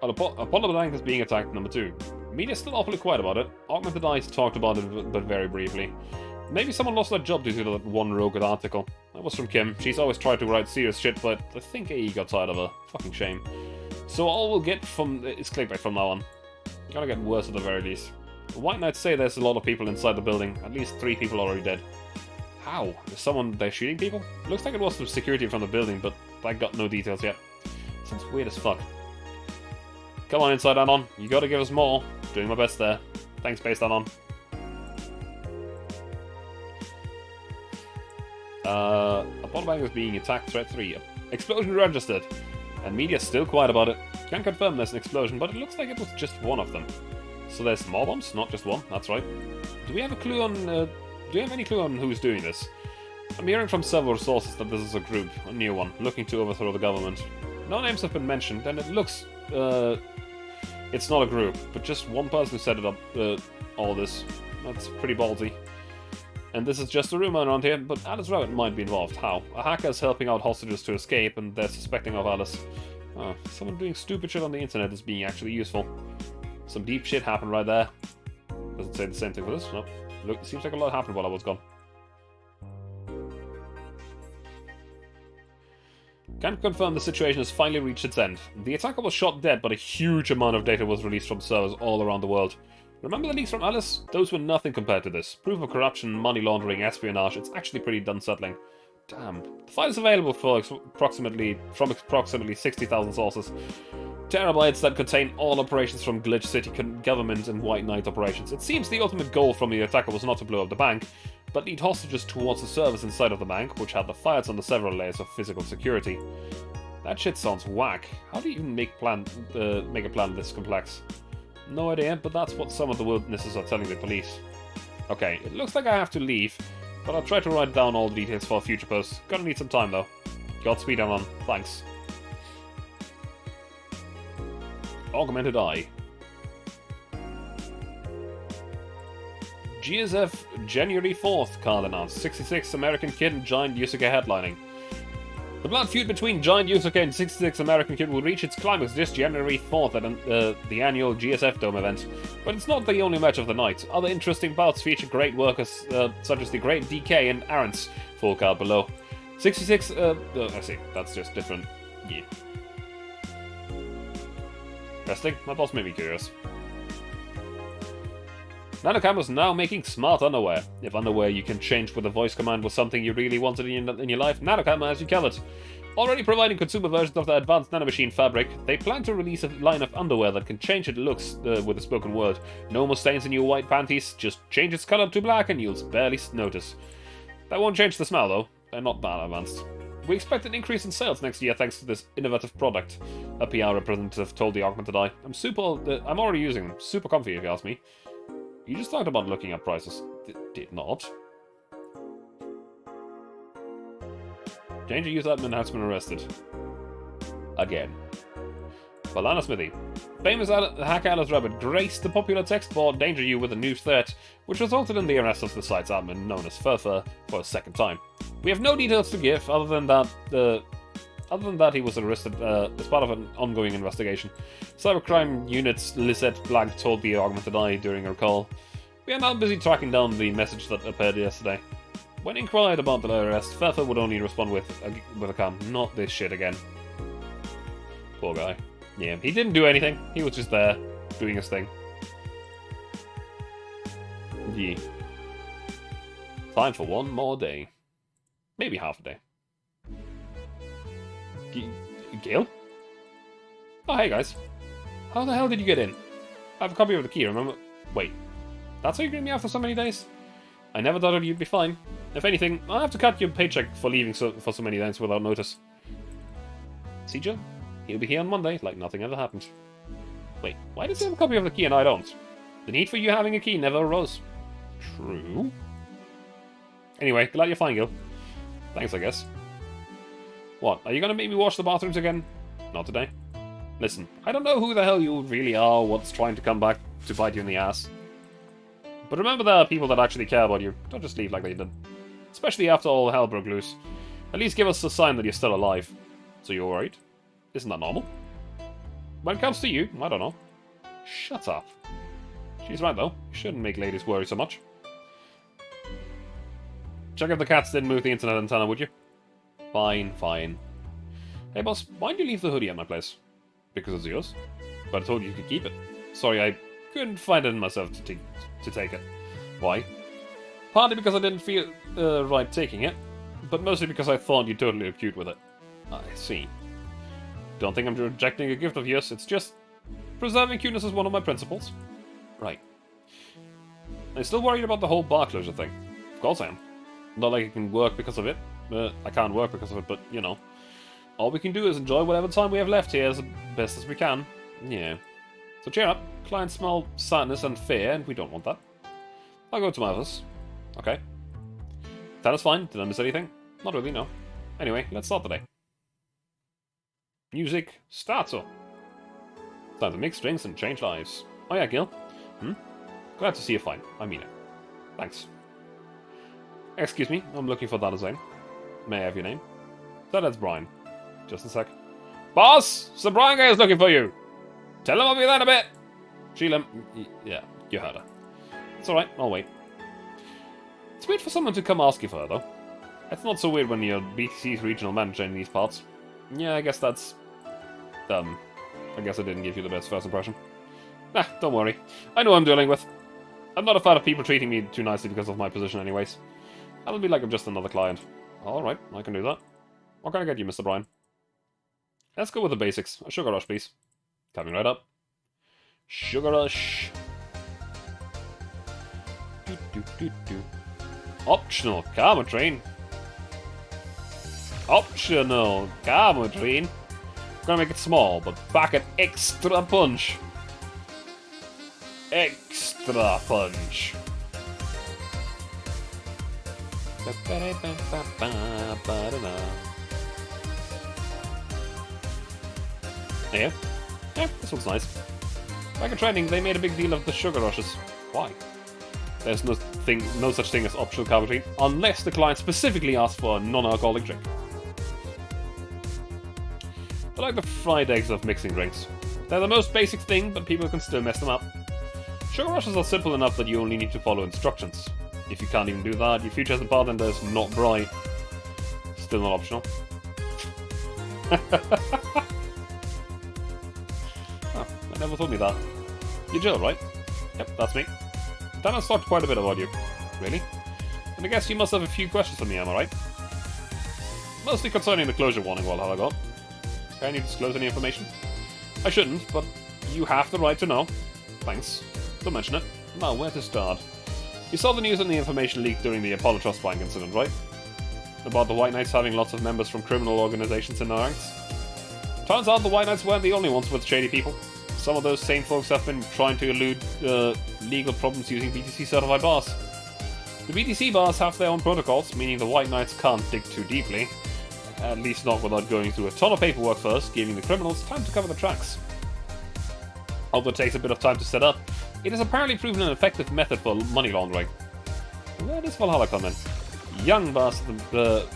Apollo the Bank is being attacked, number 2. Media's still awfully quiet about it. Augmented Eyes talked about it, but very briefly. Maybe someone lost their job due to that one rogue article. That was from Kim. She's always tried to write serious shit, but I think AE got tired of her. Fucking shame. So all we'll get from is clickbait from now on. Gotta get worse at the very least. The White Knights say there's a lot of people inside the building. At least 3 people already dead. How? Is someone there shooting people? Looks like it was the security from the building, but I got no details yet. Sounds weird as fuck. Come on inside, Anon. You gotta give us more. Doing my best there. Thanks, based Anon. Apollo Bank is being attacked, threat 3. Explosion registered. And media's still quiet about it. Can't confirm there's an explosion, but it looks like it was just one of them. So there's more bombs, not just one, that's right. Do we have a clue on, do we have any clue on who's doing this? I'm hearing from several sources that this is a group, a new one, looking to overthrow the government. No names have been mentioned, and it looks, it's not a group, but just one person who set it up, all this. That's pretty ballsy. And this is just a rumor around here, but Alice Rabbit might be involved. How? A hacker is helping out hostages to escape, and they're suspecting of Alice. Oh, someone doing stupid shit on the internet is being actually useful. Some deep shit happened right there. Does it say the same thing for this? No. Look, it seems like a lot happened while I was gone. Can confirm the situation has finally reached its end. The attacker was shot dead, but a huge amount of data was released from servers all around the world. Remember the leaks from Alice? Those were nothing compared to this. Proof of corruption, money laundering, espionage, it's actually pretty unsettling. Damn. The file is available for approximately 60,000 sources. Terabytes that contain all operations from Glitch City government and White Knight operations. It seems the ultimate goal from the attacker was not to blow up the bank, but lead hostages towards the servers inside of the bank, which had the files under several layers of physical security. That shit sounds whack. How do you even make a plan this complex? No idea, but that's what some of the witnesses are telling the police. Okay, it looks like I have to leave, but I'll try to write down all the details for a future post. Gonna need some time though. Godspeed, everyone. Thanks. Augmented Eye. GSF January 4th, card announced. 66 American Kid and Giant Yusuke headlining. The blood feud between Giant Yusuke and 66 American Kid will reach its climax this January 4th at the annual GSF Dome event. But it's not the only match of the night. Other interesting bouts feature great workers such as the Great DK and Arendt's, full card below. 66, I see, that's just different. Yeah. Resting? My boss made me curious. Nanocam is now making smart underwear. If underwear you can change with a voice command was something you really wanted in your life, Nanocam has you covered. Already providing consumer versions of the advanced nanomachine fabric, they plan to release a line of underwear that can change its looks with a spoken word. No more stains in your white panties, just change its color to black and you'll barely notice. That won't change the smell though, they're not that advanced. We expect an increase in sales next year thanks to this innovative product, a PR representative told the Augmented Eye. I'm already using them, super comfy if you ask me. You just talked about looking at prices. Did not. Danger Youth admin has been arrested. Again. Balana Smithy. Famous hacker Alice Rabbit graced the popular text board Danger You with a new threat, which resulted in the arrest of the site's admin, known as Furfur, for a second time. We have no details to give, other than that he was arrested as part of an ongoing investigation. Cybercrime Unit's Lisette Blank told the Augmented Eye during her call. We are now busy tracking down the message that appeared yesterday. When inquired about the arrest, Furfur would only respond with a calm, not this shit again. Poor guy. Yeah, he didn't do anything. He was just there, doing his thing. Yeah. Time for one more day. Maybe half a day. Gil? Oh, hey guys. How the hell did you get in? I have a copy of the key, remember? Wait. That's how you get me out for so many days? I never thought you'd be fine. If anything, I'll have to cut your paycheck for leaving for so many days without notice. See, Joe? He'll be here on Monday, like nothing ever happened. Wait, why does he have a copy of the key and I don't? The need for you having a key never arose. True. Anyway, glad you're fine, Gil. Thanks, I guess. What, are you gonna make me wash the bathrooms again? Not today. Listen, I don't know who the hell you really are or what's trying to come back to bite you in the ass. But remember there are people that actually care about you. Don't just leave like they did. Especially after all hell broke loose. At least give us a sign that you're still alive. So you're worried? Isn't that normal? When it comes to you, I don't know. Shut up. She's right though. You shouldn't make ladies worry so much. Check if the cats didn't move the internet antenna, would you? Fine, fine. Hey boss, why'd you leave the hoodie at my place? Because it's yours. But I told you you could keep it. Sorry, I couldn't find it in myself to take it. Why? Partly because I didn't feel right taking it, but mostly because I thought you totally looked cute with it. I see. Don't think I'm rejecting a gift of yours, it's just preserving cuteness is one of my principles. Right. I'm still worried about the whole bar closure thing. Of course I am. Not like I can work because of it. I can't work because of it, but, you know. All we can do is enjoy whatever time we have left here as best as we can. Yeah. So cheer up. Clients smell sadness and fear, and we don't want that. I'll go to my office. Okay. That is fine. Did I miss anything? Not really, no. Anyway, let's start the day. Music starts up. Time to mix drinks and change lives. Oh yeah, Gil. Glad to see you fine. I mean it. Thanks. Excuse me, I'm looking for that design. May I have your name? That's Brian. Just a sec. Boss! Sir Brian guy is looking for you! Tell him I'll be there in a bit! Sheila... Yeah, you heard her. It's alright, I'll wait. It's weird for someone to come ask you for her, though. It's not so weird when you're BTC's regional manager in these parts. Yeah, I guess that's... dumb. I guess I didn't give you the best first impression. Nah, don't worry. I know what I'm dealing with. I'm not a fan of people treating me too nicely because of my position anyways. That'll be like I'm just another client. Alright, I can do that. What can I get you, Mr. Brian? Let's go with the basics. A sugar rush, please. Coming right up. Sugar rush. Optional karma train. Optional karma train. Gonna make it small, but pack an extra punch. Extra punch. Yeah. Yeah, this looks nice. Back in training, they made a big deal of the sugar rushes. Why? There's no such thing as optional carbohydrate unless the client specifically asks for a non-alcoholic drink. I like the fried eggs of mixing drinks. They're the most basic thing, but people can still mess them up. Sugar rushes are simple enough that you only need to follow instructions. If you can't even do that, your future as a bartender is not bright. Still not optional. Oh, I never told me that. You're Jill, right? Yep, that's me. Dan has talked quite a bit about you. Really? And I guess you must have a few questions for me, am I right? Mostly concerning the closure warning while I got. Can you disclose any information? I shouldn't, but you have the right to know. Thanks. Don't mention it. Now, where to start? You saw the news and the information leaked during the Apollo Trust Bank incident, right? About the White Knights having lots of members from criminal organizations in their ranks. Turns out the White Knights weren't the only ones with shady people. Some of those same folks have been trying to elude legal problems using BTC-certified bars. The BTC bars have their own protocols, meaning the White Knights can't dig too deeply. At least not without going through a ton of paperwork first, giving the criminals time to cover the tracks. Although it takes a bit of time to set up, it has apparently proven an effective method for money laundering. Where does Va11-Hall-A come in? Young bars are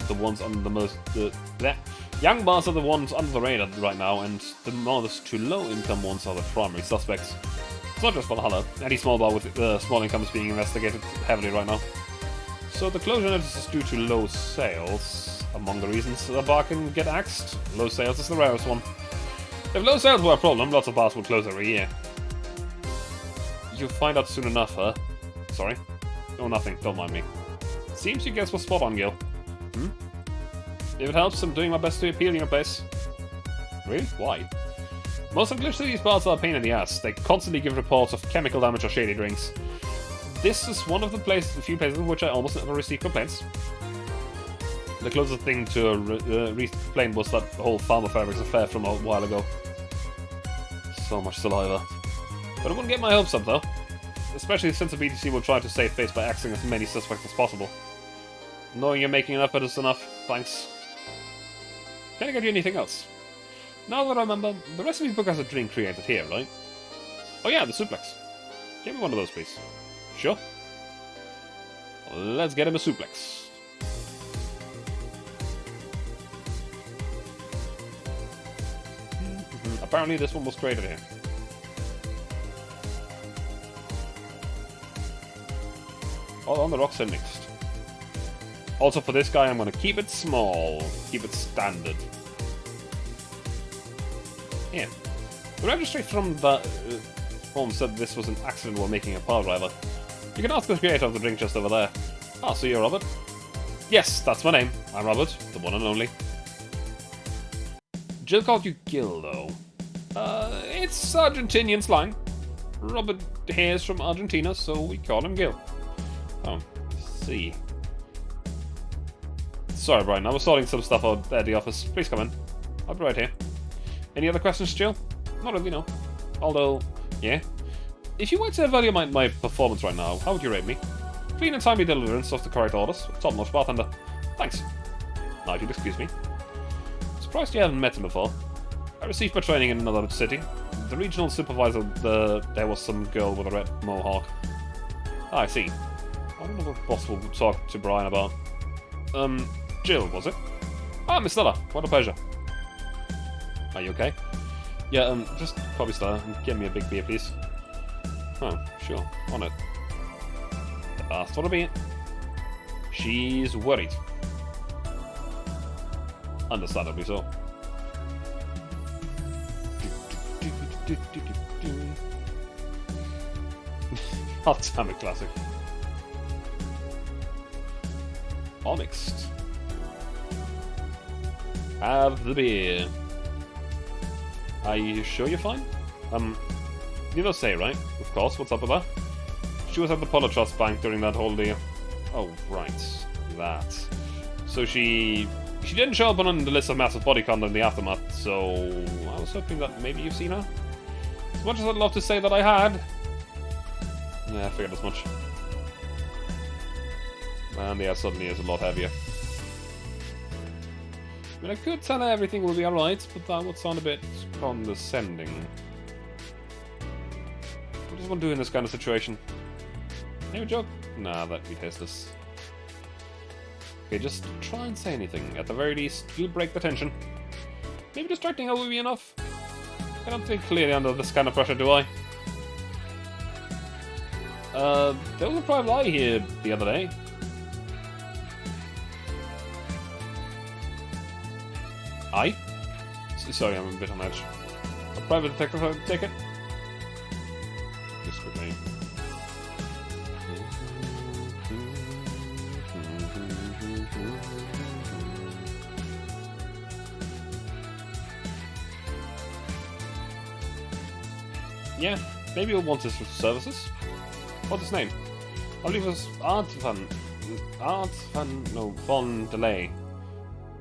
the ones under the most... Young bars are the ones under the radar right now, and the modest to low-income ones are the primary suspects. It's not just Va11-Hall-A. Any small bar with small income is being investigated heavily right now. So the closure notice is due to low sales. Among the reasons a bar can get axed, low sales is the rarest one. If low sales were a problem, lots of bars would close every year. You'll find out soon enough, huh? Sorry? Oh, nothing. Don't mind me. Seems you guys were spot on, Gil. Hmm? If it helps, I'm doing my best to appeal in your place. Really? Why? Most of Glitch City's bars are a pain in the ass. They constantly give reports of chemical damage or shady drinks. This is one of the few places in which I almost never receive complaints. The closest thing to a complaint was that whole Farmer Fabrics affair from a while ago. So much saliva. But I wouldn't get my hopes up, though. Especially since the BTC will try to save face by axing as many suspects as possible. Knowing you're making enough is enough, thanks. Can I get you anything else? Now that I remember, the recipe book has a drink created here, right? Oh yeah, the suplex. Give me one of those, please. Sure. Let's get him a suplex. Apparently this one was created here. All on the rocks and mixed. Also for this guy I'm gonna keep it small. Keep it standard. Yeah. The registry from the form said this was an accident while making a power driver. You can ask the creator of the drink just over there. Ah, so you're Robert? Yes, that's my name. I'm Robert, the one and only. Jill called you Gil, though. It's Argentinian slang. Robert here is from Argentina, so we call him Gil. Oh, see. Sorry, Brian, I was sorting some stuff out at the office. Please come in. I'll be right here. Any other questions, Jill? Not really, no. Although, yeah. If you were to evaluate my performance right now, how would you rate me? Clean and timely deliverance of the correct orders. Top-notch bartender. Thanks. Now, if you'd excuse me. Surprised you haven't met him before. I received my training in another city. The regional supervisor, there was some girl with a red mohawk. Ah, I see. I don't know what possible to talk to Brian about. Jill, was it? Ah, Miss Stella. What a pleasure. Are you okay? Yeah, just copy Stella and get me a big beer, please. Oh, sure. On it. The last one will be it. She's worried. Understandably so. Oh, damn it, classic. All mixed. Have the beer. Are you sure you're fine? You don't say, right? Of course, what's up with that? She was at the Apollo Trust Bank during that whole deal. Oh, right. That. So she didn't show up on the list of massive body count in the aftermath, so I was hoping that maybe you've seen her. As much as I'd love to say that I had. Yeah, I figured as much. And the air suddenly is a lot heavier. I mean, I could tell her everything will be alright, but that would sound a bit condescending. What does one do in this kind of situation? Any joke? Nah, that'd be tasteless. Okay, just try and say anything. At the very least, you'll break the tension. Maybe distracting her will be enough. I don't think clearly under this kind of pressure, do I? There was a private eye here the other day. Eye? Sorry, I'm a bit on edge. A private detective, I take it? Just quickly. Yeah, maybe he'll want his services. What's his name? I believe it was Von Delay.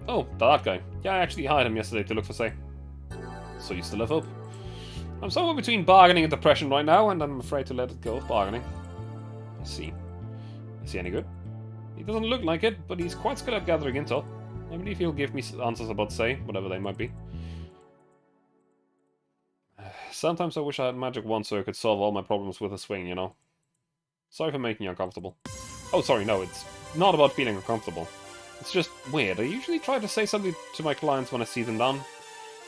Oh, that guy. Yeah, I actually hired him yesterday to look for Say. So you still have hope? I'm somewhere between bargaining and depression right now, and I'm afraid to let it go of bargaining. Let's see. Is he any good? He doesn't look like it, but he's quite skilled at gathering intel. I believe he'll give me answers about Say, whatever they might be. Sometimes I wish I had magic wand so I could solve all my problems with a swing, you know. Sorry for making you uncomfortable. Oh, sorry, no, it's not about feeling uncomfortable. It's just weird. I usually try to say something to my clients when I see them down.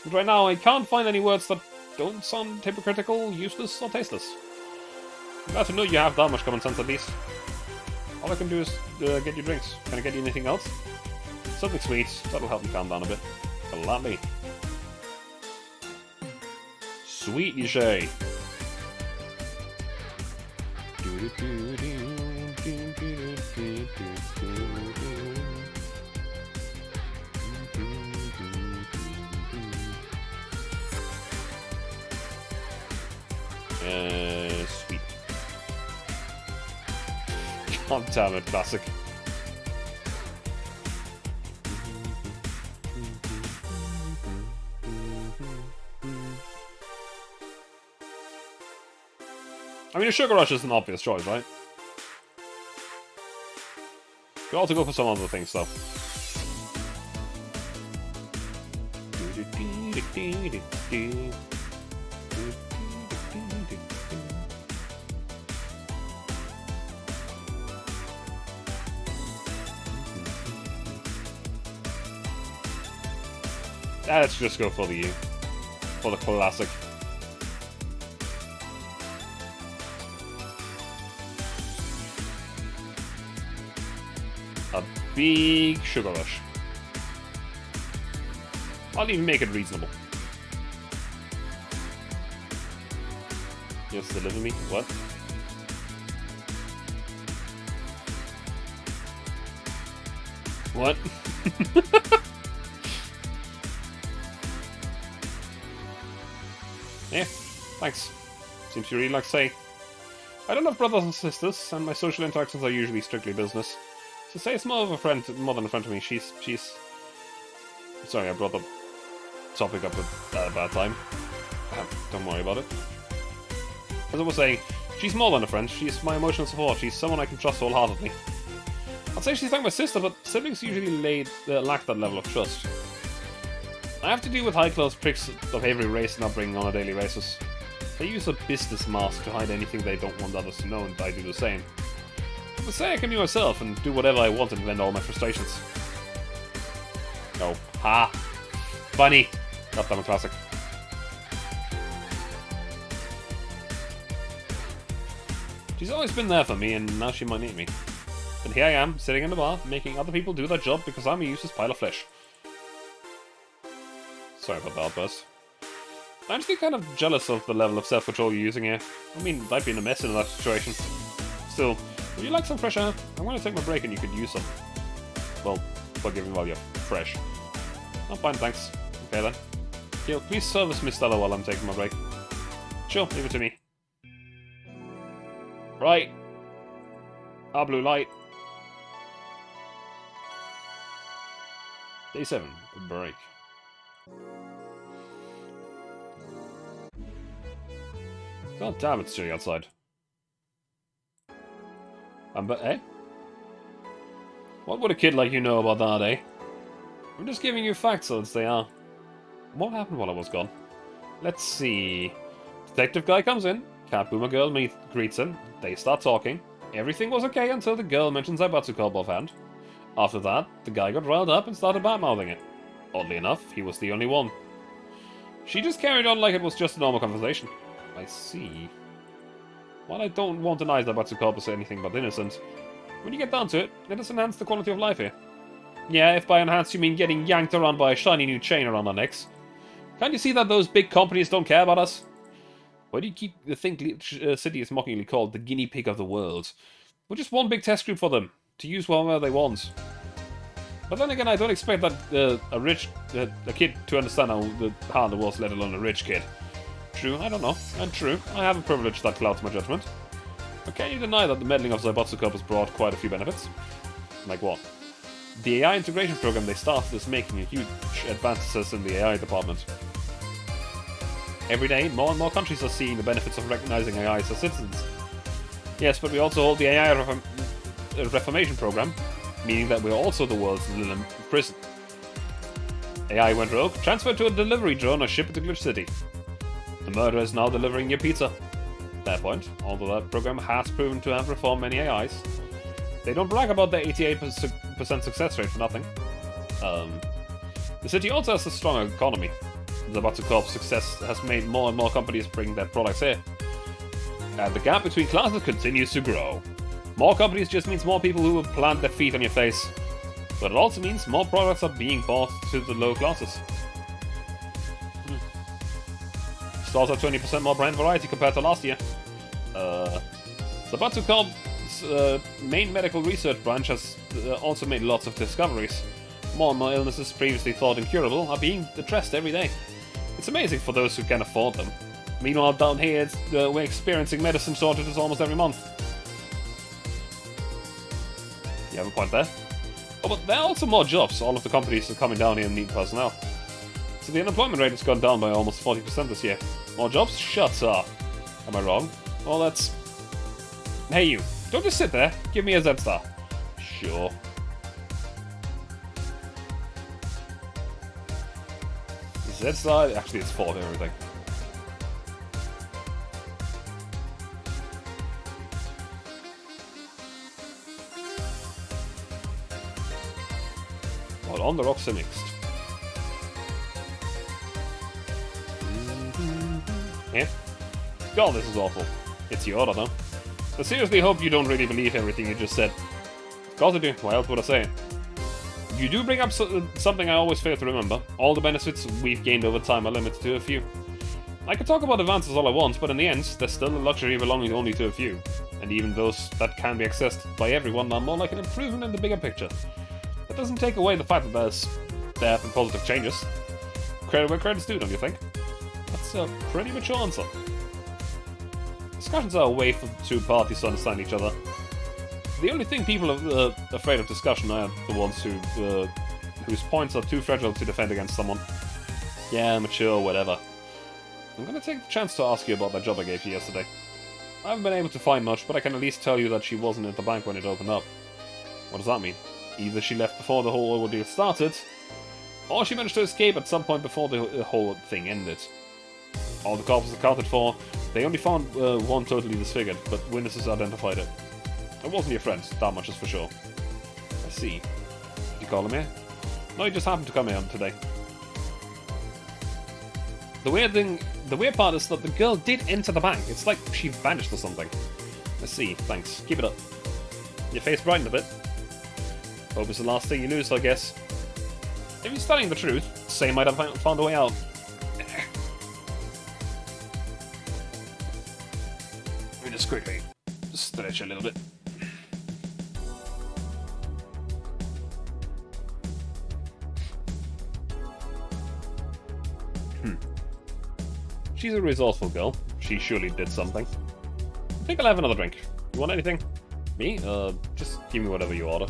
But right now, I can't find any words that don't sound hypocritical, useless, or tasteless. I'm glad to know you have that much common sense at least. All I can do is get you drinks. Can I get you anything else? Something sweet. That'll help me calm down a bit. Gladly. Sweet, you say? Sweet. God damn it, classic. I mean, a Sugar Rush is an obvious choice, right? Could also go for some other things, though. Let's just go for the classic. A big Sugar Rush. I'll even make it reasonable. Yes, deliver me. What? What? Yeah, thanks. Seems you really like Say. I don't have brothers and sisters, and my social interactions are usually strictly business. So Say is more than a friend to me. She's... Sorry, I brought the topic up at a bad time. Don't worry about it. As I was saying, she's more than a friend. She's my emotional support. She's someone I can trust wholeheartedly. I'd say she's like my sister, but siblings usually lack that level of trust. I have to deal with high-class pricks of every race and upbringing on a daily basis. They use a business mask to hide anything they don't want others to know, and I do the same. But Say I can be myself and do whatever I want and vent all my frustrations. Oh, ha! Funny! Got them a classic. She's always been there for me, and now she might need me. And here I am, sitting in the bar, making other people do their job because I'm a useless pile of flesh. Sorry about the outburst. I'm actually kind of jealous of the level of self-control you're using here. I mean, I'd be in a mess in that situation. Still, would you like some fresh air? I'm going to take my break and you could use some. Well, forgive me while you're fresh. I'm fine, thanks. Okay then. Gil, please service Miss Stella while I'm taking my break. Sure, leave it to me. Right. Our blue light. Day 7, a break. God damn, it's chilly outside. But, eh? What would a kid like you know about that, eh? I'm just giving you facts as they are. What happened while I was gone? Let's see. Detective guy comes in. Cat Boomer girl greets him. They start talking. Everything was okay until the girl mentions Zaibatsu called offhand. After that, the guy got riled up and started bad-mouthing it. Oddly enough, he was the only one. She just carried on like it was just a normal conversation. I see. While I don't want to deny Zaibatsu Corp as anything but innocent, when you get down to it, it does enhance the quality of life here. Yeah, if by enhance you mean getting yanked around by a shiny new chain around our necks. Can't you see that those big companies don't care about us? Why do you think City is mockingly called the guinea pig of the world? We're just one big test group for them, to use whenever they want. But then again, I don't expect that a kid to understand how the world, let alone a rich kid. True, I don't know. And true, I have a privilege that clouds my judgment. But can you deny that the meddling of Zaibatsu Corp has brought quite a few benefits? Like what? The AI integration program they started is making a huge advances in the AI department. Every day, more and more countries are seeing the benefits of recognizing AI as citizens. Yes, but we also hold the AI reformation program, meaning that we're also the world's little prison. AI went rogue, transferred to a delivery drone or shipped to Glitch City. The murderer is now delivering your pizza. Fair point, although that program has proven to have reformed many AIs. They don't brag about their 88% success rate for nothing. The city also has a strong economy. The Zaibatsu Corp's success has made more and more companies bring their products here. And the gap between classes continues to grow. More companies just means more people who will plant their feet on your face. But it also means more products are being bought to the low classes. Stores have 20% more brand variety compared to last year. Zaibatsu Corp's main medical research branch has also made lots of discoveries. More and more illnesses previously thought incurable are being addressed every day. It's amazing for those who can afford them. Meanwhile, down here, we're experiencing medicine shortages almost every month. You have a point there. Oh, but there are also more jobs. All of the companies are coming down here and need personnel. So the unemployment rate has gone down by almost 40% this year. More jobs? Shut up. Am I wrong? Well, that's... Hey you, don't just sit there. Give me a Z-star. Sure. Z-star? Actually, it's 4 of everything. Well, on the rocks are mixed. Yeah? God, this is awful. It's your order, though. I seriously hope you don't really believe everything you just said. Of course I do. Why else would I say it? You do bring up something I always fail to remember. All the benefits we've gained over time are limited to a few. I can talk about advances all I want, but in the end, there's still a luxury belonging only to a few. And even those that can be accessed by everyone are more like an improvement in the bigger picture. That doesn't take away the fact that there have been positive changes. Credit where credit's due, don't you think? That's a pretty mature answer. Discussions are a way for two parties to understand each other. The only thing people are afraid of discussion are the ones whose points are too fragile to defend against someone. Yeah, mature, whatever. I'm gonna take the chance to ask you about that job I gave you yesterday. I haven't been able to find much, but I can at least tell you that she wasn't at the bank when it opened up. What does that mean? Either she left before the whole ordeal started, or she managed to escape at some point before the whole thing ended. All the corpses accounted for, they only found one totally disfigured, but witnesses identified it. It wasn't your friend, that much is for sure. I see. Did you call him here? No, he just happened to come here today. The weird part is that the girl did enter the bank. It's like she vanished or something. I see, thanks. Keep it up. Your face brightened a bit. Hope it's the last thing you lose, I guess. If you're studying the truth, Say might have found a way out. Let me just quickly stretch a little bit. She's a resourceful girl. She surely did something. I think I'll have another drink. You want anything? Me? Just give me whatever you order.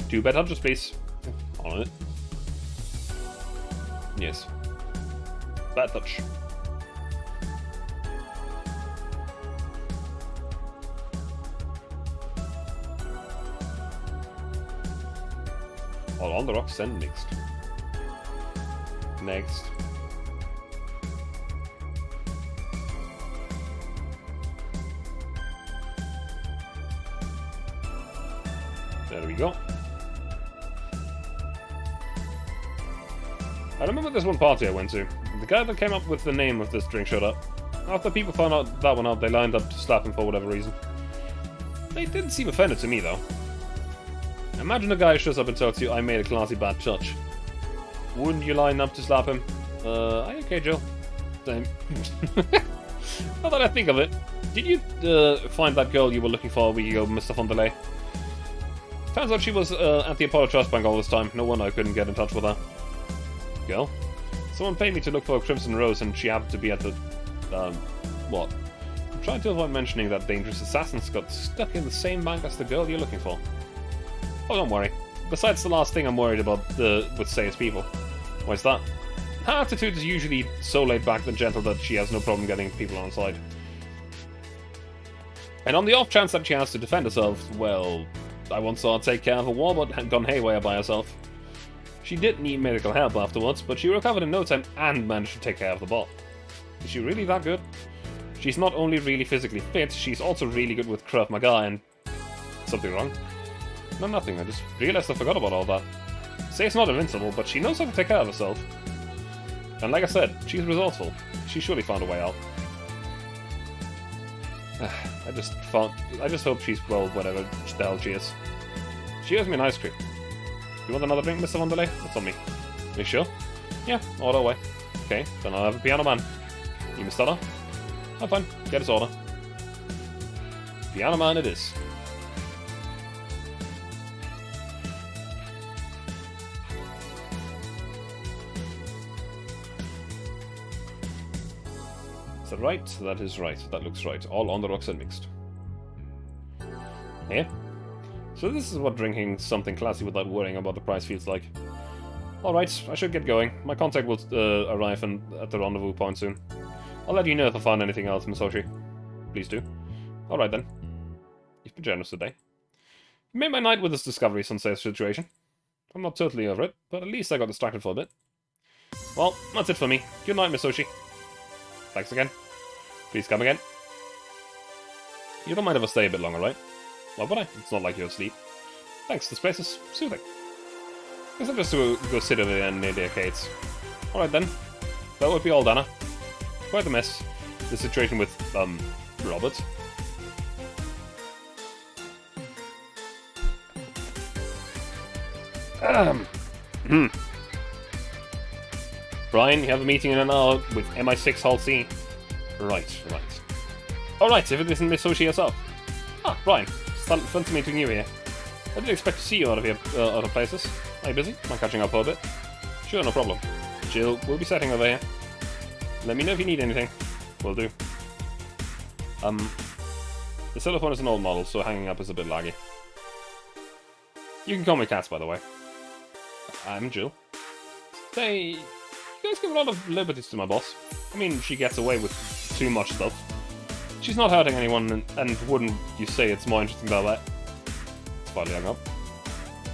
2 bed hundreds, please. On it. Yes. Bad touch. All on the rocks and next. Next. There we go. I remember this one party I went to. The guy that came up with the name of this drink showed up. After people found out that one out, they lined up to slap him for whatever reason. They didn't seem offended to me, though. Imagine a guy shows up and tells you, I made a classy bad touch. Wouldn't you line up to slap him? Are you okay, Jill? Same. Now that I think of it, did you find that girl you were looking for a week ago, Mr. Va11-Hall-A? Turns out she was at the Apollo Trust Bank all this time. No wonder I couldn't get in touch with her. Girl? Someone paid me to look for a Crimson Rose and she happened to be at the... what? I'm trying to avoid mentioning that dangerous assassins got stuck in the same bank as the girl you're looking for. Oh, don't worry. Besides the last thing I'm worried about with Say's people. Why's that? Her attitude is usually so laid back and gentle that she has no problem getting people on side. And on the off chance that she has to defend herself, well, I once saw her take care of a war but had gone haywire by herself. She did need medical help afterwards, but she recovered in no time and managed to take care of the bot. Is she really that good? She's not only really physically fit, she's also really good with Krav Maga and... Something wrong? No, nothing. I just realized I forgot about all that. Say's not invincible, but she knows how to take care of herself. And like I said, she's resourceful. She surely found a way out. I just hope she's, well, whatever the hell she is. She owes me an ice cream. You want another drink, Mr. Va11-Hall-A? That's on me. You sure? Yeah, order away. Okay, then I'll have a piano man. You Miss Stella? Oh, fine. Get his order. Piano man it is. Is that right? That is right. That looks right. All on the rocks and mixed. Yeah. So this is what drinking something classy without worrying about the price feels like. Alright, I should get going. My contact will arrive at the rendezvous point soon. I'll let you know if I find anything else, Miss Hoshi. Please do. Alright then. You've been generous today. You made my night with this discovery, Sensei's situation. I'm not totally over it, but at least I got distracted for a bit. Well, that's it for me. Good night, Miss Hoshi. Thanks again. Please come again. You don't mind if I stay a bit longer, right? Why would I? It's not like you're asleep. Thanks, this place is soothing. Guess I'll just go sit over there near the arcades. Alright then. That would be all, Dana. Quite a mess. The situation with, Robert. Brian, you have a meeting in an hour with MI6-Hall-C. Right. Alright, if it isn't Miss Hoshi herself. Ah, Brian. Fun to meeting you here. I didn't expect to see you out of here, other places. Are you busy? Am I catching up for a bit? Sure, no problem. Jill, we'll be setting over here. Let me know if you need anything. Will do. The cell phone is an old model, so hanging up is a bit laggy. You can call me Cass, by the way. I'm Jill. Say, you guys give a lot of liberties to my boss. I mean, she gets away with too much stuff. She's not hurting anyone, and wouldn't you say it's more interesting than that? It's finally hung up.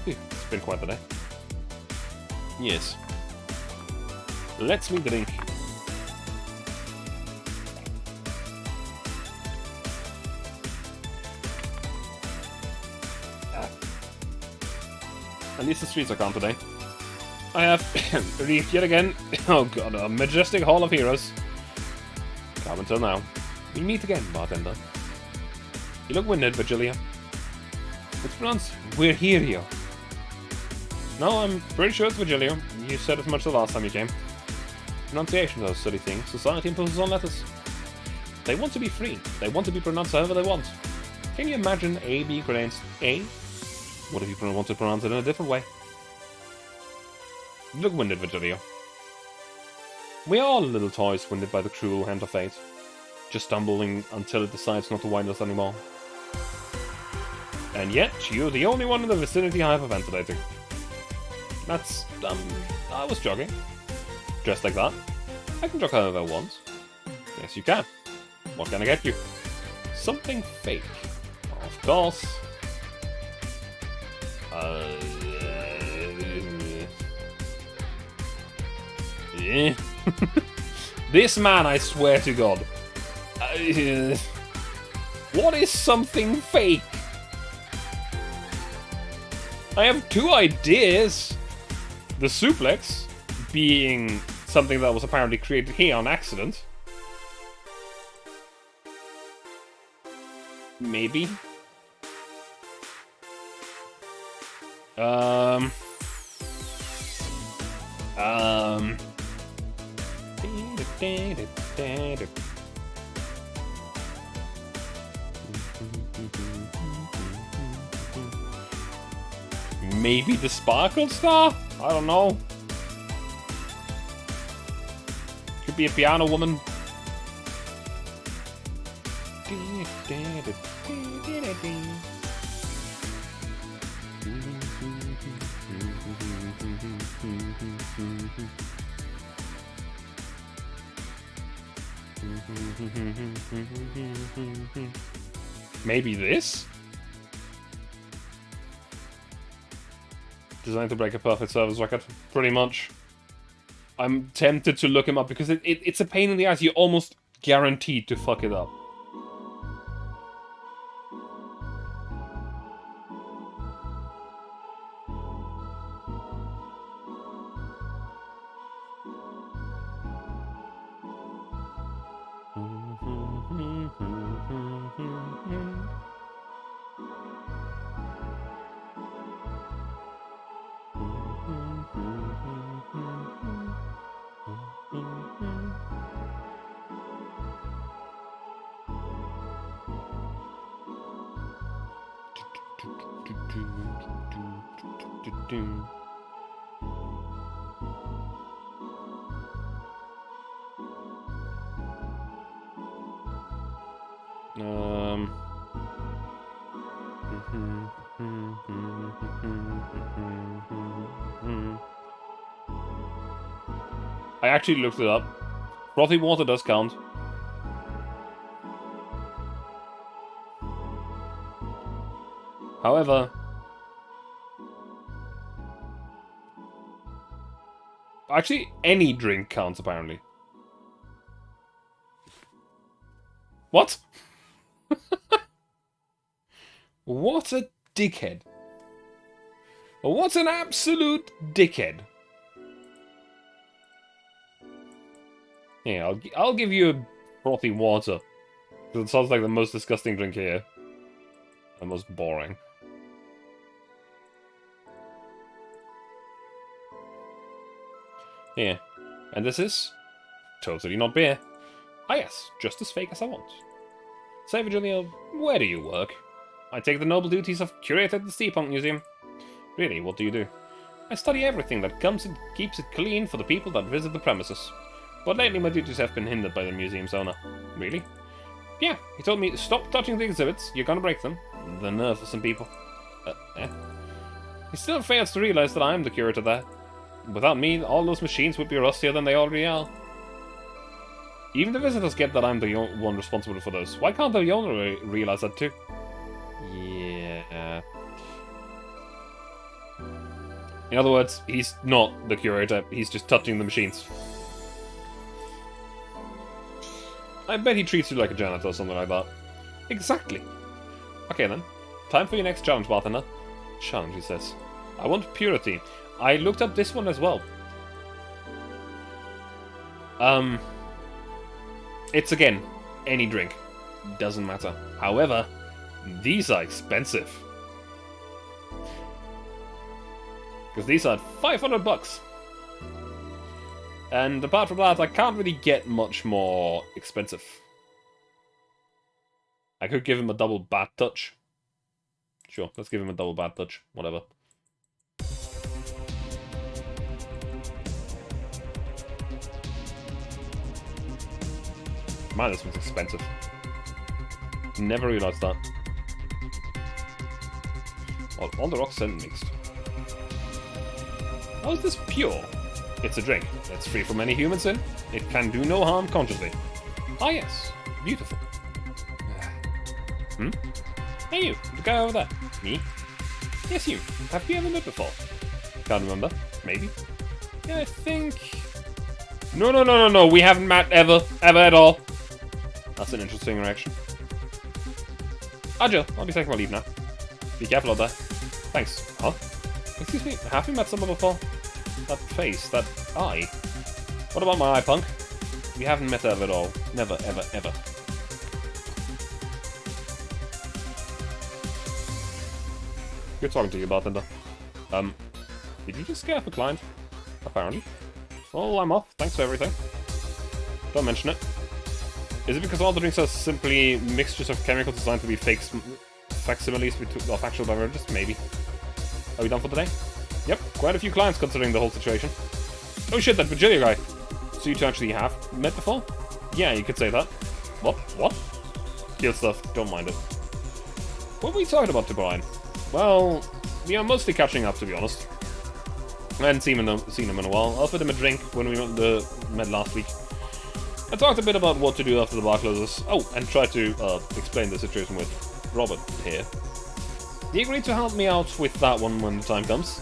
Phew, it's been quite the day. Yes. Let's me drink. At least the streets are calm today. I have reached yet again, oh god, a majestic hall of heroes. Calm until now. We meet again, bartender. You look winded, Virgilia. It's pronounced Virgilio. No, I'm pretty sure it's Virgilio. You said as much the last time you came. Pronunciation is a silly thing. Society imposes on letters. They want to be free. They want to be pronounced however they want. Can you imagine A being pronounced A? What if you want to pronounce it in a different way? You look winded, Virgilio. We are all little toys winded by the cruel hand of fate. Just stumbling until it decides not to wind us anymore. And yet, you're the only one in the vicinity hyperventilating. That's, I was jogging. dressed like that. I can jog however I want. Yes, you can. What can I get you? Something fake. Of course. Yeah. This man, I swear to God. What is something fake? I have two ideas. The suplex being something that was apparently created here on accident. Maybe. Maybe the Sparkle Star? I don't know. Could be a piano woman. Maybe this? Designed to break a perfect service record, pretty much. I'm tempted to look him up because it's a pain in the ass. You're almost guaranteed to fuck it up. I actually looked it up. Frothy water does count. However, actually, any drink counts, apparently. What? What a dickhead. What an absolute dickhead. Yeah, I'll give you a frothy water. Because it sounds like the most disgusting drink here. The most boring. Yeah. And this is? Totally not beer. Ah yes, just as fake as I want. Say, Virginia, where do you work? I take the noble duties of curator at the Steampunk Museum. Really, what do you do? I study everything that comes and keeps it clean for the people that visit the premises. But lately my duties have been hindered by the museum's owner. Really? Yeah, he told me, stop touching the exhibits, you're gonna break them. The nerve of some people. He still fails to realize that I am the curator there. Without me, all those machines would be rustier than they already are. Even the visitors get that I'm the one responsible for those. Why can't the owner realize that too? Yeah. In other words, he's not the curator, he's just touching the machines. I bet he treats you like a janitor or something like that. Exactly. Okay then. Time for your next challenge, bartender. Challenge, he says. I want purity. I looked up this one as well. It's again, any drink. Doesn't matter. However, these are expensive. Because these are 500 bucks. And apart from that, I can't really get much more expensive. I could give him a double bad touch. Sure, let's give him a double bad touch. Whatever. Man, this one's expensive. Never realized that. Well, on the rocks and mixed. How is this pure? It's a drink. It's free from any human sin. It can do no harm consciously. Ah, yes. Beautiful. Hmm? Hey, you. The guy over there. Me? Yes, you. Have we ever met before? Can't remember. Maybe. Yeah, I think... No. We haven't met ever. Ever at all. That's an interesting reaction. Jill, I'll be taking my leave now. Be careful out there. Thanks. Huh? Excuse me, have we met someone before? That face, that eye. What about my eye, punk? We haven't met ever at all. Never, ever, ever. Good talking to you, bartender. Did you just scare up a client? Apparently. Well, I'm off. Thanks for everything. Don't mention it. Is it because all the drinks are simply mixtures of chemicals designed to be facsimiles of actual beverages? Maybe. Are we done for today? Yep, quite a few clients considering the whole situation. Oh shit, that Virgilia guy. So you two actually have met before? Yeah, you could say that. What? Kill stuff, don't mind it. What were we talking about to Brian? Well, we are mostly catching up, to be honest. I hadn't seen him in a while. I offered him a drink when we met last week. I talked a bit about what to do after the bar closes. Oh, and tried to explain the situation with Robert here. He agreed to help me out with that one when the time comes.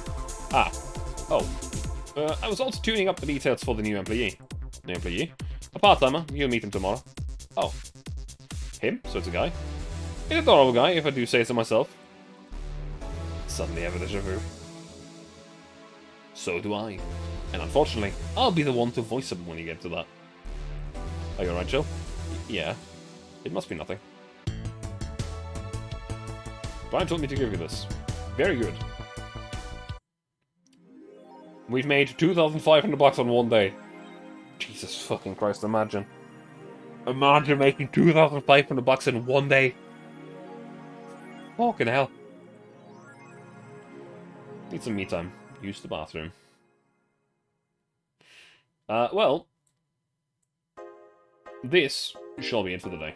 I was also tuning up the details for the new employee. A part-timer. You'll meet him tomorrow. Oh. Him? So it's a guy? He's an adorable guy, if I do say so myself. Suddenly I have a déjà vu. So do I. And unfortunately, I'll be the one to voice him when you get to that. Are you alright, Jill? Yeah. It must be nothing. Brian told me to give you this. Very good. We've made $2,500 on one day. Jesus fucking Christ, imagine. Imagine making $2,500 in one day. Fucking hell. Need some me time. Use the bathroom. Well. This shall be it for the day.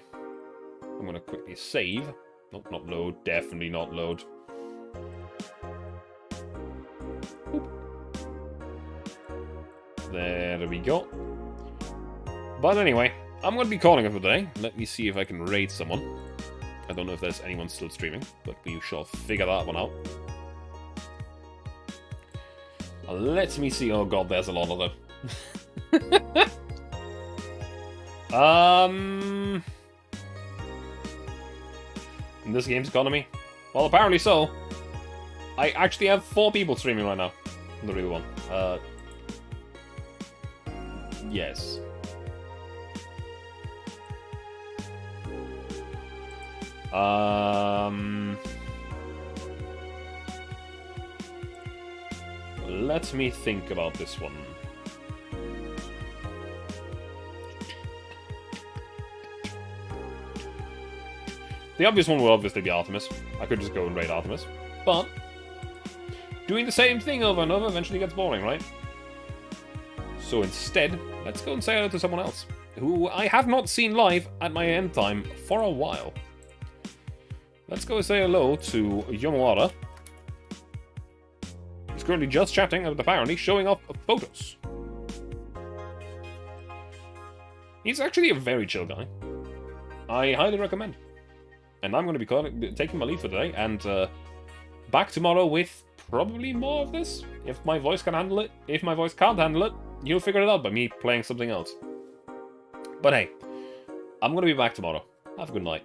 I'm gonna quickly save. Nope, not load. Definitely not load. Oop. There we go. But anyway, I'm gonna be calling it for the day. Let me see if I can raid someone. I don't know if there's anyone still streaming, but we shall figure that one out. Let me see. Oh god, there's a lot of them. In this game's economy? Well, apparently so. I actually have 4 people streaming right now. The real one. Yes. Let me think about this one. The obvious one will obviously be Artemis. I could just go and raid Artemis. But doing the same thing over and over eventually gets boring, right? So instead, let's go and say hello to someone else, who I have not seen live at my end time for a while. Let's go and say hello to Yomawara. He's currently just chatting and apparently showing off photos. He's actually a very chill guy. I highly recommend. And I'm going to be taking my leave for today, and back tomorrow with probably more of this, if my voice can handle it. If my voice can't handle it, you'll figure it out by me playing something else. But hey, I'm going to be back tomorrow. Have a good night.